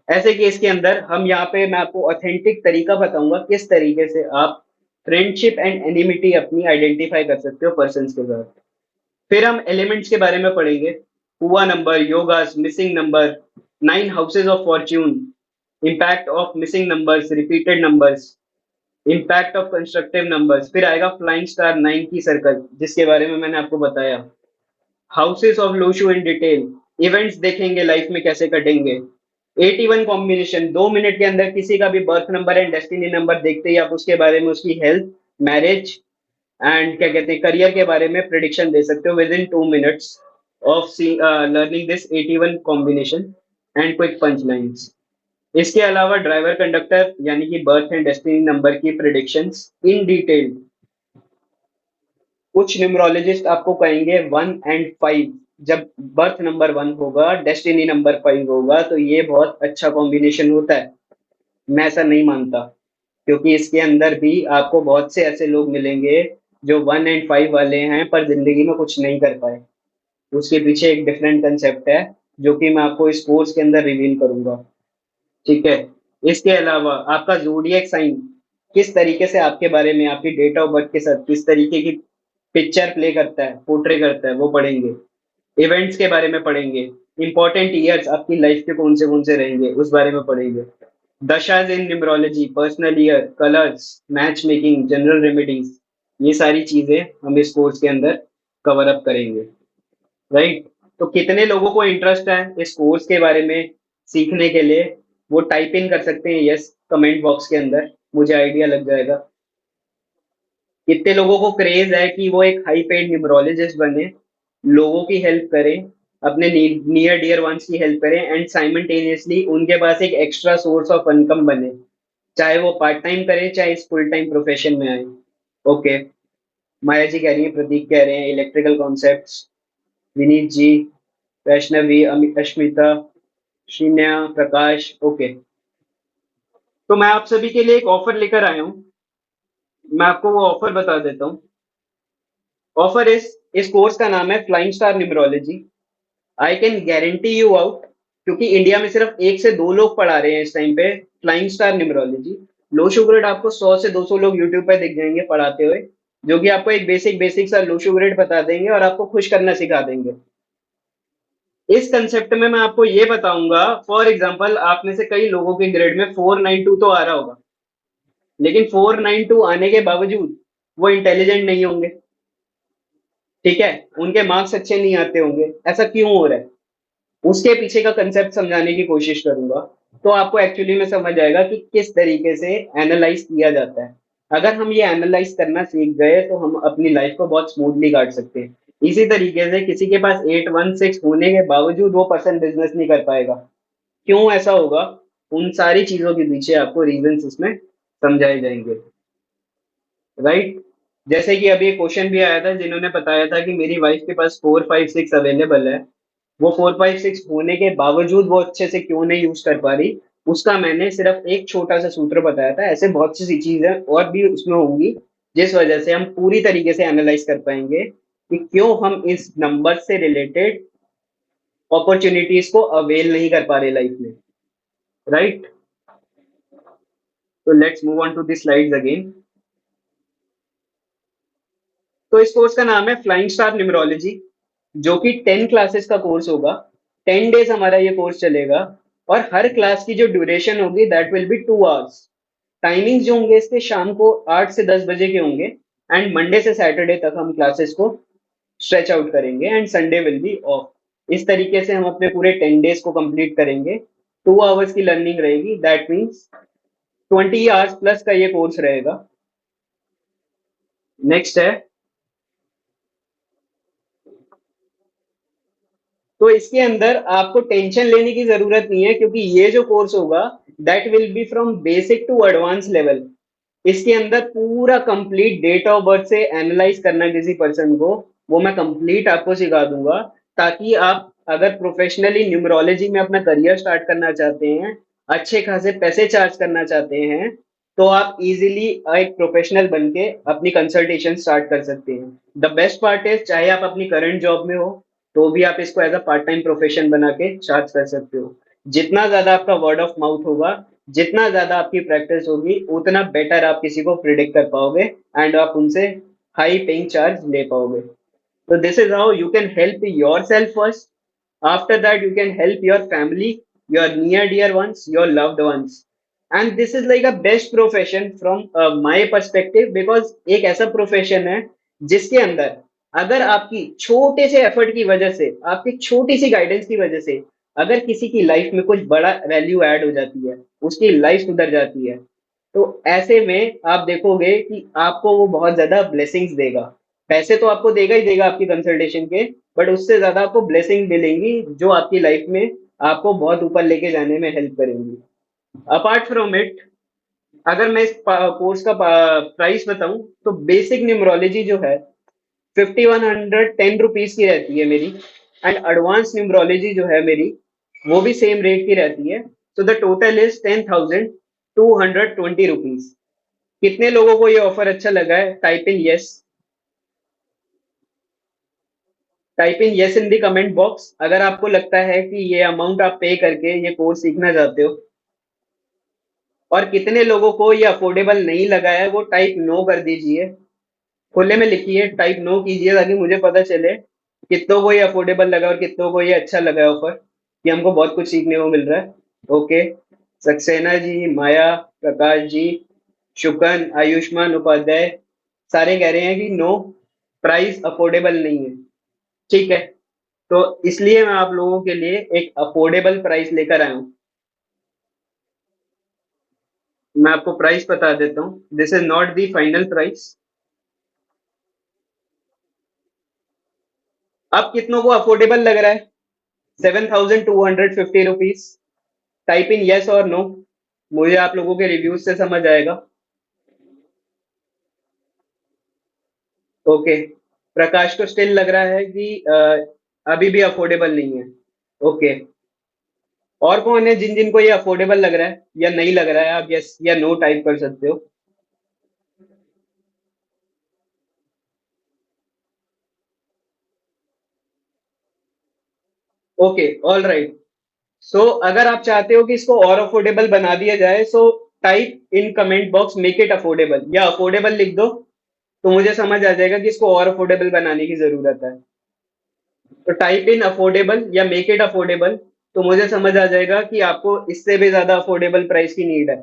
ऐसे केस के अंदर हम यहाँ पे मैं आपको ऑथेंटिक तरीका बताऊंगा किस तरीके से आप फ्रेंडशिप एंड एनिमिटी अपनी आइडेंटिफाई कर सकते हो पर्सन के साथ। फिर हम एलिमेंट्स के बारे में पढ़ेंगे, हुआ number, yogas, missing number, 9 houses of fortune, impact of missing numbers, repeated numbers, impact of constructive numbers. फिर आएगा फ्लाइंग स्टार 9 की सर्कल, जिसके बारे में मैंने आपको बताया। Houses of Lo Shu in detail, events देखेंगे लाइफ में कैसे कटेंगे। 81 कॉम्बिनेशन, 2 मिनट के अंदर किसी का भी birth number and destiny number देखते ही आप उसके बारे में, उसकी हेल्थ, मैरिज एंड क्या कहते हैं करियर के बारे में प्रिडिक्शन दे सकते हो within 2 minutes of learning this 81 combination and quick punch lines. इसके अलावा ड्राइवर कंडक्टर यानी कि बर्थ एंड डेस्टिनी नंबर की प्रिडिक्शंस इन डिटेल। कुछ न्यूमरोलॉजिस्ट आपको कहेंगे 1 एंड 5, जब बर्थ नंबर 1 होगा, डेस्टिनी नंबर 5 होगा तो ये बहुत अच्छा कॉम्बिनेशन होता है। मैं ऐसा नहीं मानता, क्योंकि इसके अंदर भी आपको बहुत से ऐसे लोग मिलेंगे जो 1 एंड 5 वाले हैं पर जिंदगी में कुछ नहीं कर पाए। उसके पीछे एक डिफरेंट कंसेप्ट है जो कि मैं आपको इस कोर्स के अंदर रिवील करूंगा, ठीक है? इसके अलावा आपका ज़ोडिएक साइन किस तरीके से आपके बारे में, आपकी डेट ऑफ बर्थ के साथ किस तरीके की पिक्चर प्ले करता है, पोर्ट्रे करता है, वो पढ़ेंगे। इवेंट्स के बारे में पढ़ेंगे, इंपॉर्टेंट ईयर्स आपकी लाइफ के कौन से रहेंगे उस बारे में पढ़ेंगे। Dashas in numerology, personal year, colours, match making, general remedies, ये सारी चीजें हम इस कोर्स के अंदर कवर अप करेंगे, राइट? तो कितने लोगों को इंटरेस्ट है इस कोर्स के बारे में सीखने के लिए, वो टाइप इन कर सकते हैं यस कमेंट बॉक्स के अंदर, मुझे आइडिया लग जाएगा। कितने लोगों को क्रेज है कि वो एक हाई पेड न्यूमरोलॉजिस्ट बने, लोगों की हेल्प करें, अपने नियर डियर वंस की हेल्प करें, एंड साइमल्टेनियसली उनके पास एक एक्स्ट्रा सोर्स ऑफ इनकम बने, चाहे वो पार्ट टाइम करें चाहे इस फुल टाइम प्रोफेशन में आए। ओके, माया जी कह रही है, प्रतीक कह रहे हैं इलेक्ट्रिकल कॉन्सेप्ट्स, विनीत जी, वैष्णवी, अमित, अश्मिता, श्रीन्या, प्रकाश। ओके, तो मैं आप सभी के लिए एक ऑफर लेकर आया हूँ, मैं आपको वो ऑफर बता देता हूँ। ऑफर इस कोर्स का नाम है flying star numerology. I can guarantee you out, क्योंकि इंडिया में सिर्फ 1 से 2 लोग पढ़ा रहे हैं इस टाइम पे flying star numerology. Low sugar आपको 100 से 200 लोग यूट्यूब पे दिख जाएंगे पढ़ाते हुए, जो कि आपको एक बेसिक सा लो शुगर बता देंगे और आपको खुश करना सिखा देंगे। इस कंसेप्ट में मैं आपको ये बताऊंगा, फॉर एग्जांपल आप में से कई लोगों के ग्रेड में 492 तो आ रहा होगा, लेकिन 492 आने के बावजूद वो इंटेलिजेंट नहीं होंगे, ठीक है, उनके मार्क्स अच्छे नहीं आते होंगे। ऐसा क्यों हो रहा है, उसके पीछे का कंसेप्ट समझाने की कोशिश करूंगा, तो आपको एक्चुअली में समझ आएगा कि किस तरीके से एनालाइज किया जाता है। अगर हम ये एनालाइज करना सीख गए तो हम अपनी लाइफ को बहुत स्मूथली काट सकते हैं। इसी तरीके से किसी के पास 816 होने के बावजूद वो पर्सन बिजनेस नहीं कर पाएगा, क्यों ऐसा होगा, उन सारी चीजों के पीछे आपको रीजंस इसमें समझाए जाएंगे, राइट? जैसे कि अभी एक क्वेश्चन भी आया था, जिन्होंने बताया था कि मेरी वाइफ के पास 456 अवेलेबल है, वो 456 होने के बावजूद वो अच्छे से क्यों नहीं यूज कर पा रही, उसका मैंने सिर्फ एक छोटा सा सूत्र बताया था। ऐसे बहुत सी चीजें और भी उसमें होंगी जिस वजह से हम पूरी तरीके से एनालाइज कर पाएंगे कि क्यों हम इस नंबर से रिलेटेड अपॉर्चुनिटीज को अवेल नहीं कर पा रहे लाइफ में, राइट? तो let's move on to the slides again. तो इस कोर्स का नाम है फ्लाइंग स्टार न्यूमरोलॉजी, जो कि 10 क्लासेस का कोर्स होगा। 10 डेज हमारा ये कोर्स चलेगा और हर क्लास की जो ड्यूरेशन होगी that will B 2 hours. Timings जो होंगे इसके शाम को 8 से 10 बजे के होंगे, एंड मंडे से सैटरडे तक हम क्लासेस को स्ट्रेच आउट करेंगे and Sunday will be of. इस तरीके से हम अपने पूरे 10 डेज को कंप्लीट करेंगे। 2 आवर्स की लर्निंग रहेगी, दैट मीन्स 20 आवर्स प्लस का ये कोर्स रहेगा। नेक्स्ट है, तो इसके अंदर आपको टेंशन लेने की जरूरत नहीं है, क्योंकि ये जो कोर्स होगा that will be from basic to advance level. इसके अंदर पूरा कंप्लीट डेट ऑफ बर्थ से एनालाइज करना किसी पर्सन को, वो मैं कंप्लीट आपको सिखा दूंगा, ताकि आप अगर प्रोफेशनली न्यूमरोलॉजी में अपना करियर स्टार्ट करना चाहते हैं, अच्छे खासे पैसे चार्ज करना चाहते हैं, तो आप इजीली एक प्रोफेशनल बन के अपनी कंसल्टेशन स्टार्ट कर सकते हैं। द बेस्ट पार्ट इज, चाहे आप अपनी करंट जॉब में हो तो भी आप इसको as a part time profession बना के चार्ज कर सकते हो। जितना ज्यादा आपका वर्ड ऑफ माउथ होगा, जितना ज्यादा आपकी प्रैक्टिस होगी, उतना बेटर आप किसी को प्रिडिक्ट कर पाओगे एंड आप उनसे हाई पेइंग चार्ज ले पाओगे। So this is how you can help yourself first. After that, you can help your family, your near dear ones, your loved ones. And this is like a best profession from my perspective, because एक ऐसा profession है जिसके अंदर अगर आपकी छोटे से effort की वजह से, आपकी छोटी सी गाइडेंस की वजह से अगर किसी की लाइफ में कुछ बड़ा वैल्यू ऐड हो जाती है, उसकी लाइफ सुधर जाती है, तो ऐसे में आप देखोगे कि आपको वो बहुत ज्यादा ब्लेसिंग्स देगा। पैसे तो आपको देगा ही देगा आपकी कंसल्टेशन के, बट उससे ज्यादा आपको ब्लेसिंग मिलेंगी जो आपकी लाइफ में आपको बहुत ऊपर लेके जाने में हेल्प करेंगी। अपार्ट फ्रॉम इट, अगर मैं इस कोर्स का प्राइस बताऊं तो बेसिक न्यूमरोलॉजी जो है 5110 रुपीज की रहती है मेरी, एंड एडवांस न्यूमरोलॉजी जो है मेरी वो भी सेम रेट की रहती है। So the total is 10,220 rupees. कितने लोगों को ये ऑफर अच्छा लगा है? Type in yes, type in yes in the comment box अगर आपको लगता है कि ये अमाउंट आप पे करके ये कोर्स सीखना चाहते हो। और कितने लोगों को ये अफोर्डेबल नहीं लगा है वो टाइप नो कर दीजिए, खुले में लिखिए, टाइप नो कीजिए, ताकि मुझे पता चले कितनों को ये अफोर्डेबल लगा और कितनों को ये अच्छा लगा ऑफर, कि हमको बहुत कुछ सीखने को मिल रहा है। ओके, सक्सेना जी, माया, प्रकाश जी, शुकन, आयुष्मान उपाध्याय सारे कह रहे हैं कि नो, प्राइस अफोर्डेबल नहीं है। ठीक है, तो इसलिए मैं आप लोगों के लिए एक अफोर्डेबल प्राइस लेकर आया हूं। मैं आपको प्राइस बता देता हूं, this is not the final price. अब कितनों को अफोर्डेबल लग रहा है? 7,250 रुपीज। टाइप इन यस और नो, मुझे आप लोगों के रिव्यूज से समझ आएगा। ओके, प्रकाश को स्टिल लग रहा है कि अभी भी अफोर्डेबल नहीं है। ओके, और कौन है जिन जिनको ये अफोर्डेबल लग रहा है या नहीं लग रहा है? आप यस या नो टाइप कर सकते हो। Okay, all right. सो अगर आप चाहते हो कि इसको और अफोर्डेबल बना दिया जाए, so type in comment box make it affordable या अफोर्डेबल लिख दो, तो मुझे समझ आ जाएगा कि इसको और अफोर्डेबल बनाने की जरूरत है। तो टाइप इन अफोर्डेबल या मेक इट अफोर्डेबल, तो मुझे समझ आ जाएगा कि आपको इससे भी ज्यादा अफोर्डेबल प्राइस की नीड है।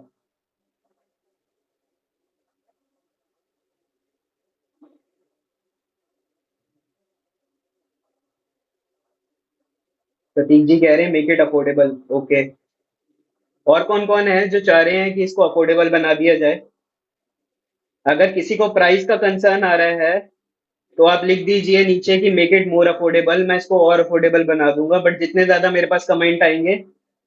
प्रतीक जी कह रहे हैं मेक इट अफोर्डेबल। ओके, और कौन कौन है जो चाह रहे हैं कि इसको अफोर्डेबल बना दिया जाए? अगर किसी को प्राइस का कंसर्न आ रहा है तो आप लिख दीजिए नीचे कि मेक इट मोर अफोर्डेबल, मैं इसको और अफोर्डेबल बना दूंगा। बट जितने ज्यादा मेरे पास कमेंट आएंगे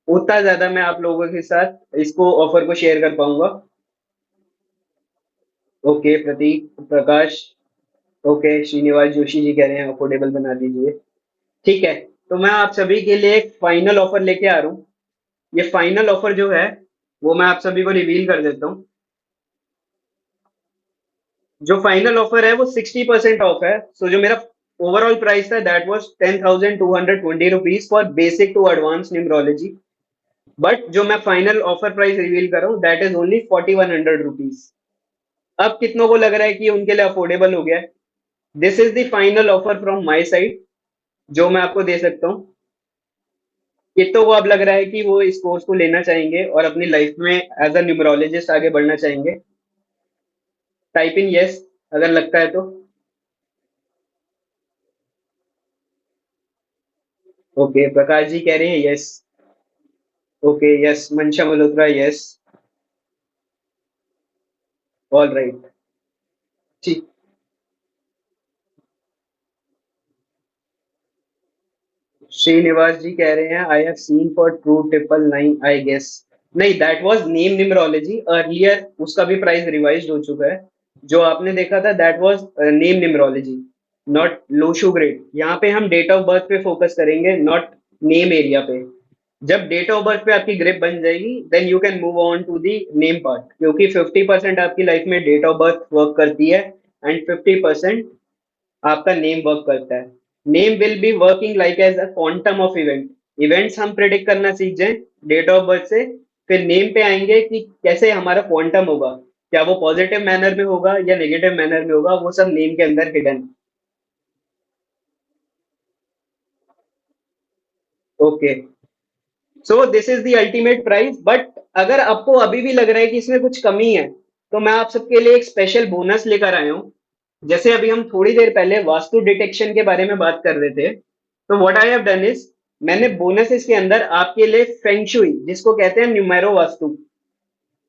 उतना ज्यादा मैं आप लोगों के साथ इसको ऑफर को शेयर कर पाऊंगा। ओके, प्रतीक, प्रकाश, ओके, श्रीनिवास जोशी जी कह रहे हैं अफोर्डेबल बना दीजिए। ठीक है, तो मैं आप सभी के लिए एक फाइनल ऑफर लेके आ रहा हूँ। ये फाइनल ऑफर जो है वो मैं आप सभी को रिवील कर देता हूँ। जो फाइनल ऑफर है वो 60% ऑफ है। सो जो मेरा ओवरऑल प्राइस था that was 10,220 for basic to advance numerology, but जो मैं फाइनल ऑफर प्राइस रिवील कर रहा हूँ दैट इज ओनली 4,100 रुपीज। अब कितनों को लग रहा है कि उनके लिए अफोर्डेबल हो गया है? This is the final offer from my side जो मैं आपको दे सकता हूँ। कितनों को अब लग रहा है कि वो इस कोर्स को लेना चाहेंगे और अपनी लाइफ में एज अ न्यूमरोलॉजिस्ट आगे बढ़ना चाहेंगे? टाइप इन यस अगर लगता है तो। ओके, प्रकाश जी कह रहे हैं यस। ओके, यस, मंशा मल्होत्रा यस। ऑल राइट, ठीक। श्रीनिवास जी कह रहे हैं I have seen for true 999 I guess. नहीं, that was name numerology earlier, उसका भी प्राइस रिवाइज्ड हो चुका है। जो आपने देखा था that was name numerology, not Lo Shu grade. यहाँ पे हम डेट ऑफ बर्थ पे फोकस करेंगे, नॉट नेम एरिया पे। जब डेट ऑफ बर्थ पे आपकी ग्रिप बन जाएगी then you can move on to the name part, क्योंकि 50% आपकी लाइफ में डेट ऑफ बर्थ वर्क करती है एंड 50% आपका नेम वर्क करता है। Name will be working like as a quantum of event. Events हम प्रिडिक्ट करना सीख जाएं डेट ऑफ बर्थ से, फिर नेम पे आएंगे कि कैसे हमारा क्वांटम होगा, क्या वो पॉजिटिव मैनर में होगा या नेगेटिव मैनर में होगा, वो सब नेम के अंदर hidden. Okay, so this is the ultimate price. But अगर आपको अभी भी लग रहा है कि इसमें कुछ कमी है तो मैं आप सबके लिए एक स्पेशल बोनस लेकर आया हूँ। जैसे अभी हम थोड़ी देर पहले वास्तु डिटेक्शन के बारे में बात कर रहे थे, तो what I have done is मैंने बोनसेस के अंदर आपके लिए फेंगशुई, जिसको कहते हैं न्यूमेरो वास्तु,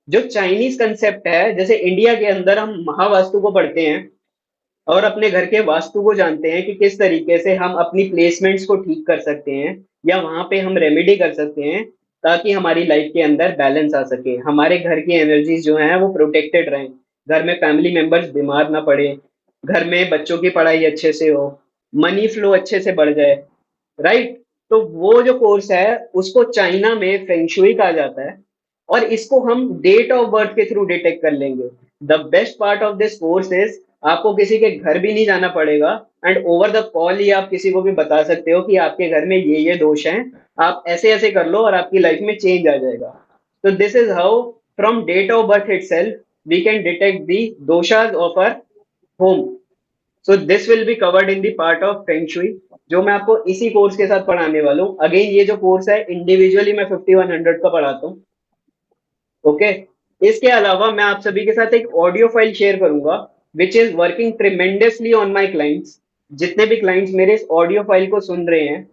जो चाइनीज कंसेप्ट है, जैसे इंडिया के अंदर हम महावास्तु को पढ़ते हैं और अपने घर के वास्तु को जानते हैं कि किस तरीके से हम अपनी प्लेसमेंट्स को ठीक कर सकते हैं या वहां पे हम रेमेडी कर सकते हैं ताकि हमारी लाइफ के अंदर बैलेंस आ सके, हमारे घर की एनर्जीज जो हैं वो प्रोटेक्टेड रहें, घर में फैमिली मेंबर्स बीमार ना पड़े, घर में बच्चों की पढ़ाई अच्छे से हो, मनी फ्लो अच्छे से बढ़ जाए, राइट? तो वो जो कोर्स है उसको चाइना में फेंगशुई कहा जाता है और इसको हम डेट ऑफ बर्थ के थ्रू डिटेक्ट कर लेंगे। The best part of this course is आपको किसी के घर भी नहीं जाना पड़ेगा एंड ओवर द कॉल ही आप किसी को भी बता सकते हो कि आपके घर में ये दोष हैं, आप ऐसे ऐसे कर लो और आपकी लाइफ में चेंज आ जाएगा। तो this is how from date of birth itself we can detect the doshas of our home. So this will be covered in the part of feng shui, जो मैं आपको इसी कोर्स के साथ पढ़ाने वाला हूँ। अगेन ये जो कोर्स है इंडिविजुअली मैं 5100 का पढ़ाता हूँ, ओके, इसके अलावा मैं आप सभी के साथ एक ऑडियो फाइल शेयर करूंगा which is working tremendously on my clients. जितने भी क्लाइंट्स मेरे इस ऑडियो फाइल को सुन रहे हैं,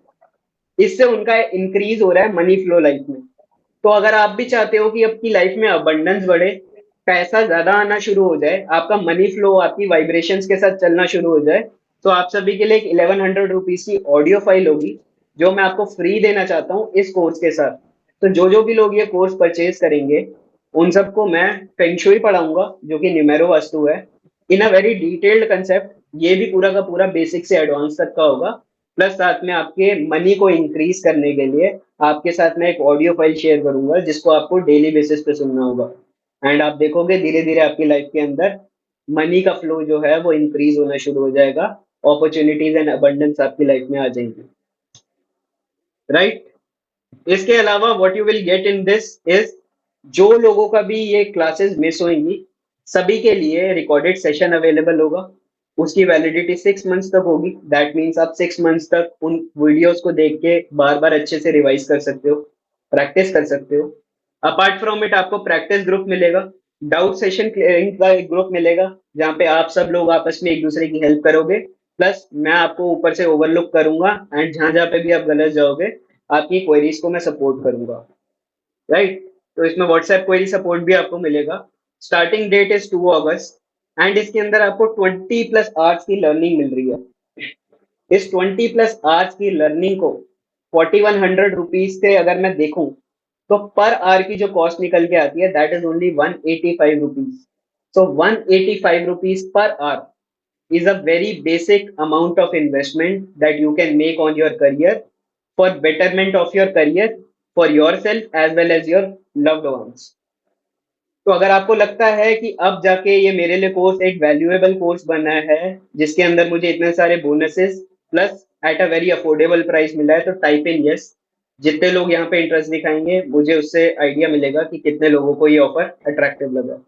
इससे उनका इंक्रीज हो रहा है मनी फ्लो लाइफ में। तो अगर आप भी चाहते हो कि आपकी लाइफ में अबंडेंस बढ़े, पैसा ज्यादा आना शुरू हो जाए, आपका मनी फ्लो आपकी वाइब्रेशंस के साथ चलना शुरू हो जाए, तो आप सभी के लिए एक 1100 रुपीज की ऑडियो फाइल होगी जो मैं आपको फ्री देना चाहता हूँ इस कोर्स के साथ। तो जो भी लोग ये कोर्स परचेज करेंगे, उन सबको मैं फेंगशुई पढ़ाऊंगा जो कि न्यूमेरो वास्तु है, इन अ वेरी डिटेल्ड कंसेप्ट। ये भी पूरा का पूरा बेसिक से एडवांस तक का होगा। प्लस साथ में आपके मनी को इंक्रीज करने के लिए आपके साथ में एक ऑडियो फाइल शेयर करूंगा जिसको आपको डेली बेसिस पे सुनना होगा। एंड आप देखोगे धीरे धीरे आपकी लाइफ के अंदर मनी का फ्लो जो है वो इंक्रीज होना शुरू हो जाएगा, अपॉर्चुनिटीज एंड अबंडेंस आपकी लाइफ में आ जाएंगी, राइट? इसके अलावा what you will get in this is, जो लोगों का भी ये क्लासेस मिस होंगी, सभी के लिए रिकॉर्डेड सेशन अवेलेबल होगा। उसकी वैलिडिटी 6 मंथ्स तक होगी। दैट मीन्स आप 6 मंथ्स तक उन वीडियोस को देख के बार बार अच्छे से रिवाइज कर सकते हो, प्रैक्टिस कर सकते हो। अपार्ट फ्रॉम इट आपको प्रैक्टिस ग्रुप मिलेगा, डाउट सेशन क्लियरिंग का एक ग्रुप मिलेगा जहाँ पे आप सब लोग आपस में एक दूसरे की हेल्प करोगे। प्लस मैं आपको ऊपर से ओवरलुक करूंगा एंड जहां जहां पे भी आप गलत जाओगे, आपकी क्वेरीज को मैं सपोर्ट करूंगा, राइट? तो इसमें व्हाट्सएप क्वेरी सपोर्ट भी आपको मिलेगा। Starting date is 2 August and इसके अंदर आपको 20+ आवर्स की लर्निंग मिल रही है। इस 20+ आवर्स की लर्निंग को 4100 रुपीज से अगर मैं देखूं, तो पर आवर की जो कॉस्ट निकल के आती है that is only 185 rupees. So 185 rupees per hour is a very basic amount of investment that you can make on your career for betterment of your career, for yourself as well as your loved ones. तो अगर आपको लगता है कि अब जाके ये मेरे लिए कोर्स एक वैल्यूएबल कोर्स बना है जिसके अंदर मुझे इतने सारे bonuses plus at a very affordable price मिला है, तो टाइप इन यस। जितने लोग यहाँ पे इंटरेस्ट दिखाएंगे मुझे उससे आइडिया मिलेगा कि कितने लोगों को ये ऑफर अट्रैक्टिव लगा।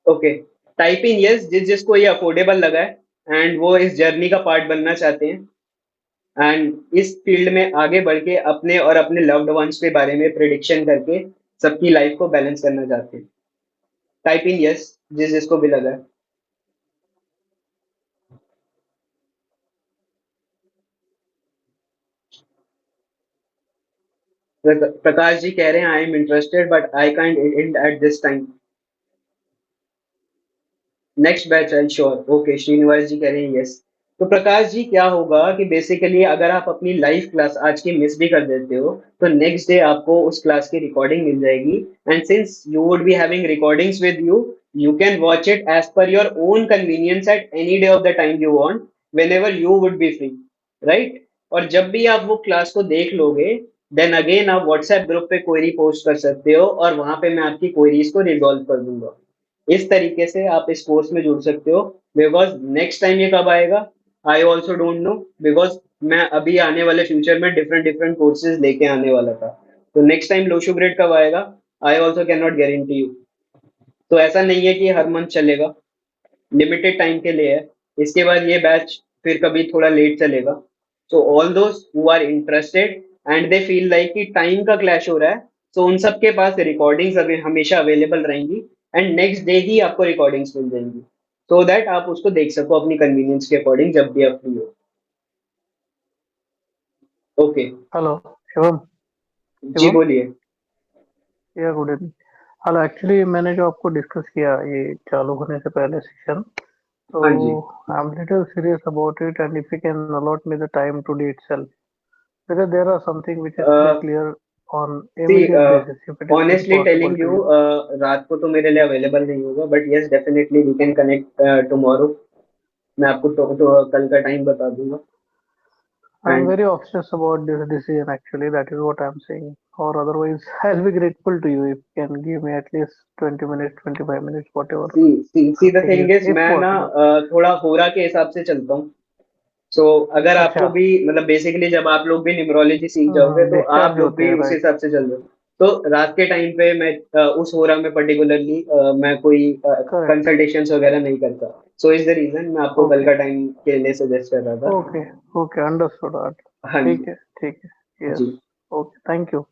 ओके, टाइप इन यस जिसको ये अफोर्डेबल लगा है एंड वो इस जर्नी का पार्ट बनना चाहते हैं एंड इस फील्ड में आगे बढ़ के अपने और अपने लव्ड वंस के बारे में प्रिडिक्शन करके सबकी लाइफ को बैलेंस करना चाहते हैं। टाइप इन यस जिसको भी लगा है। प्रकाश जी कह रहे हैं I am interested but I can't and at this time. Next batch I sure. Okay, Srinivas ji कह रहे हैं यस। तो प्रकाश जी क्या होगा कि बेसिकली अगर आप अपनी लाइव क्लास आज की मिस भी कर देते हो, तो नेक्स्ट डे आपको उस क्लास की रिकॉर्डिंग मिल जाएगी and since you would be having recordings with you, you can watch it as per your own convenience at any day of the time you want, whenever you would be free, right? और जब भी आप वो class को देख लोगे, then again आप WhatsApp group पे क्वेरी पोस्ट कर सकते हो और वहां पे मैं आपकी क्वेरीज को रिजॉल्व कर दूंगा। इस तरीके से आप इस कोर्स में जुड़ सकते हो। बिकॉज नेक्स्ट टाइम ये कब आएगा I also don't know, because मैं अभी आने वाले फ्यूचर में डिफरेंट डिफरेंट कोर्सेज लेके आने वाला था। तो नेक्स्ट टाइम लोशो ग्रेड कब आएगा I also can not guarantee you. तो ऐसा नहीं है कि हर मंथ चलेगा, लिमिटेड टाइम के लिए है। इसके बाद ये बैच फिर कभी थोड़ा लेट चलेगा। So all those who are interested and they feel like कि टाइम का क्लैश हो रहा है, सो उन सब के पास रिकॉर्डिंग्स अभी हमेशा अवेलेबल रहेंगी एंड नेक्स्ट डे ही आपको रिकॉर्डिंग्स मिल जाएंगी, सो दैट आप उसको देख सको अपनी कन्वीनियंस के अकॉर्डिंग जब भी आप फ्री हो। Okay, hello Shivam. जी बोलिए। या गुड इवनिंग। हेलो, एक्चुअली मैंने जो आपको डिस्कस किया ये चालू होने से पहले सेशन, तो हाँ जी। I am little serious about it and if you can allot me the time today itself, because there are something which is Uh, clear on See, immediate basis if it is honestly possible telling to you, you. रात को तो मेरे लिए available नहीं होगा, but yes definitely we can connect tomorrow. मैं आपको तो कल का टाइम बता दूंगा। I'm and very obsessed about this decision actually, that is what I'm saying. Or otherwise, I'll be grateful to you if you can give me at least 20 minutes, 25 minutes, whatever see the it thing is, is if मैं ना possible. थोड़ा होरा के हिसाब से चलता हूँ। सो अगर आपको अच्छा, भी मतलब बेसिकली जब आप लोग भी न्यूमरोलॉजी सीख जाओगे तो आप डिस्चार्ज लोग होते भी हैं, उस राइट? हिसाब से चल रहे हो। तो रात के टाइम पे मैं उस होरा में पर्टिकुलरली मैं कोई Correct. कंसल्टेशंस वगैरह नहीं करता, सो इज द रीजन मैं आपको कल Okay. का टाइम के लिए सजेस्ट कर रहा था। Okay. Okay. Understood. हाँ जी ठीक है, ठीक है. Yes. Ji Okay. Thank you.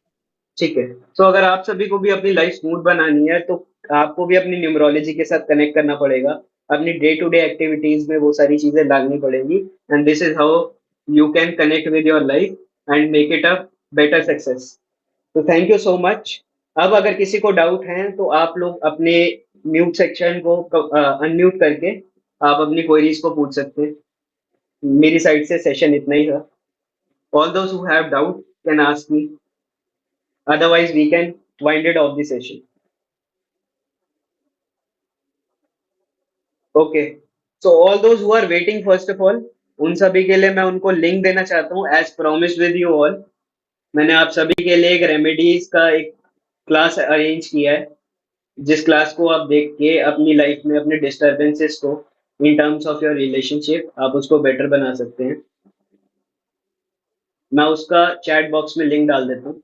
ठीक है। तो अगर आप सभी को भी अपनी लाइफ स्मूथ बनानी है तो आपको भी अपनी न्यूमरोलॉजी के साथ कनेक्ट करना पड़ेगा, अपनी डे टू डे एक्टिविटीज में वो सारी चीजें डालनी पड़ेंगी, and this is how you can connect with your life and make it a better success. तो थैंक यू सो मच। अब अगर किसी को डाउट है तो आप लोग अपने म्यूट सेक्शन को अनम्यूट करके आप अपनी क्वेरीज को पूछ सकते हैं। मेरी साइड से सेशन इतना ही था। All those who have doubt can ask me, otherwise we can wind it off the session. Okay, so all those who are waiting, first of all उन सभी के लिए मैं उनको लिंक देना चाहता हूँ as promised with you all। मैंने आप सभी के लिए एक रेमेडीज का एक क्लास अरेंज किया है, जिस क्लास को आप देख के अपनी लाइफ में अपने डिस्टर्बेंसेस को in terms of your relationship आप उसको बेटर बना सकते हैं। मैं उसका चैट बॉक्स में लिंक डाल देता हूँ।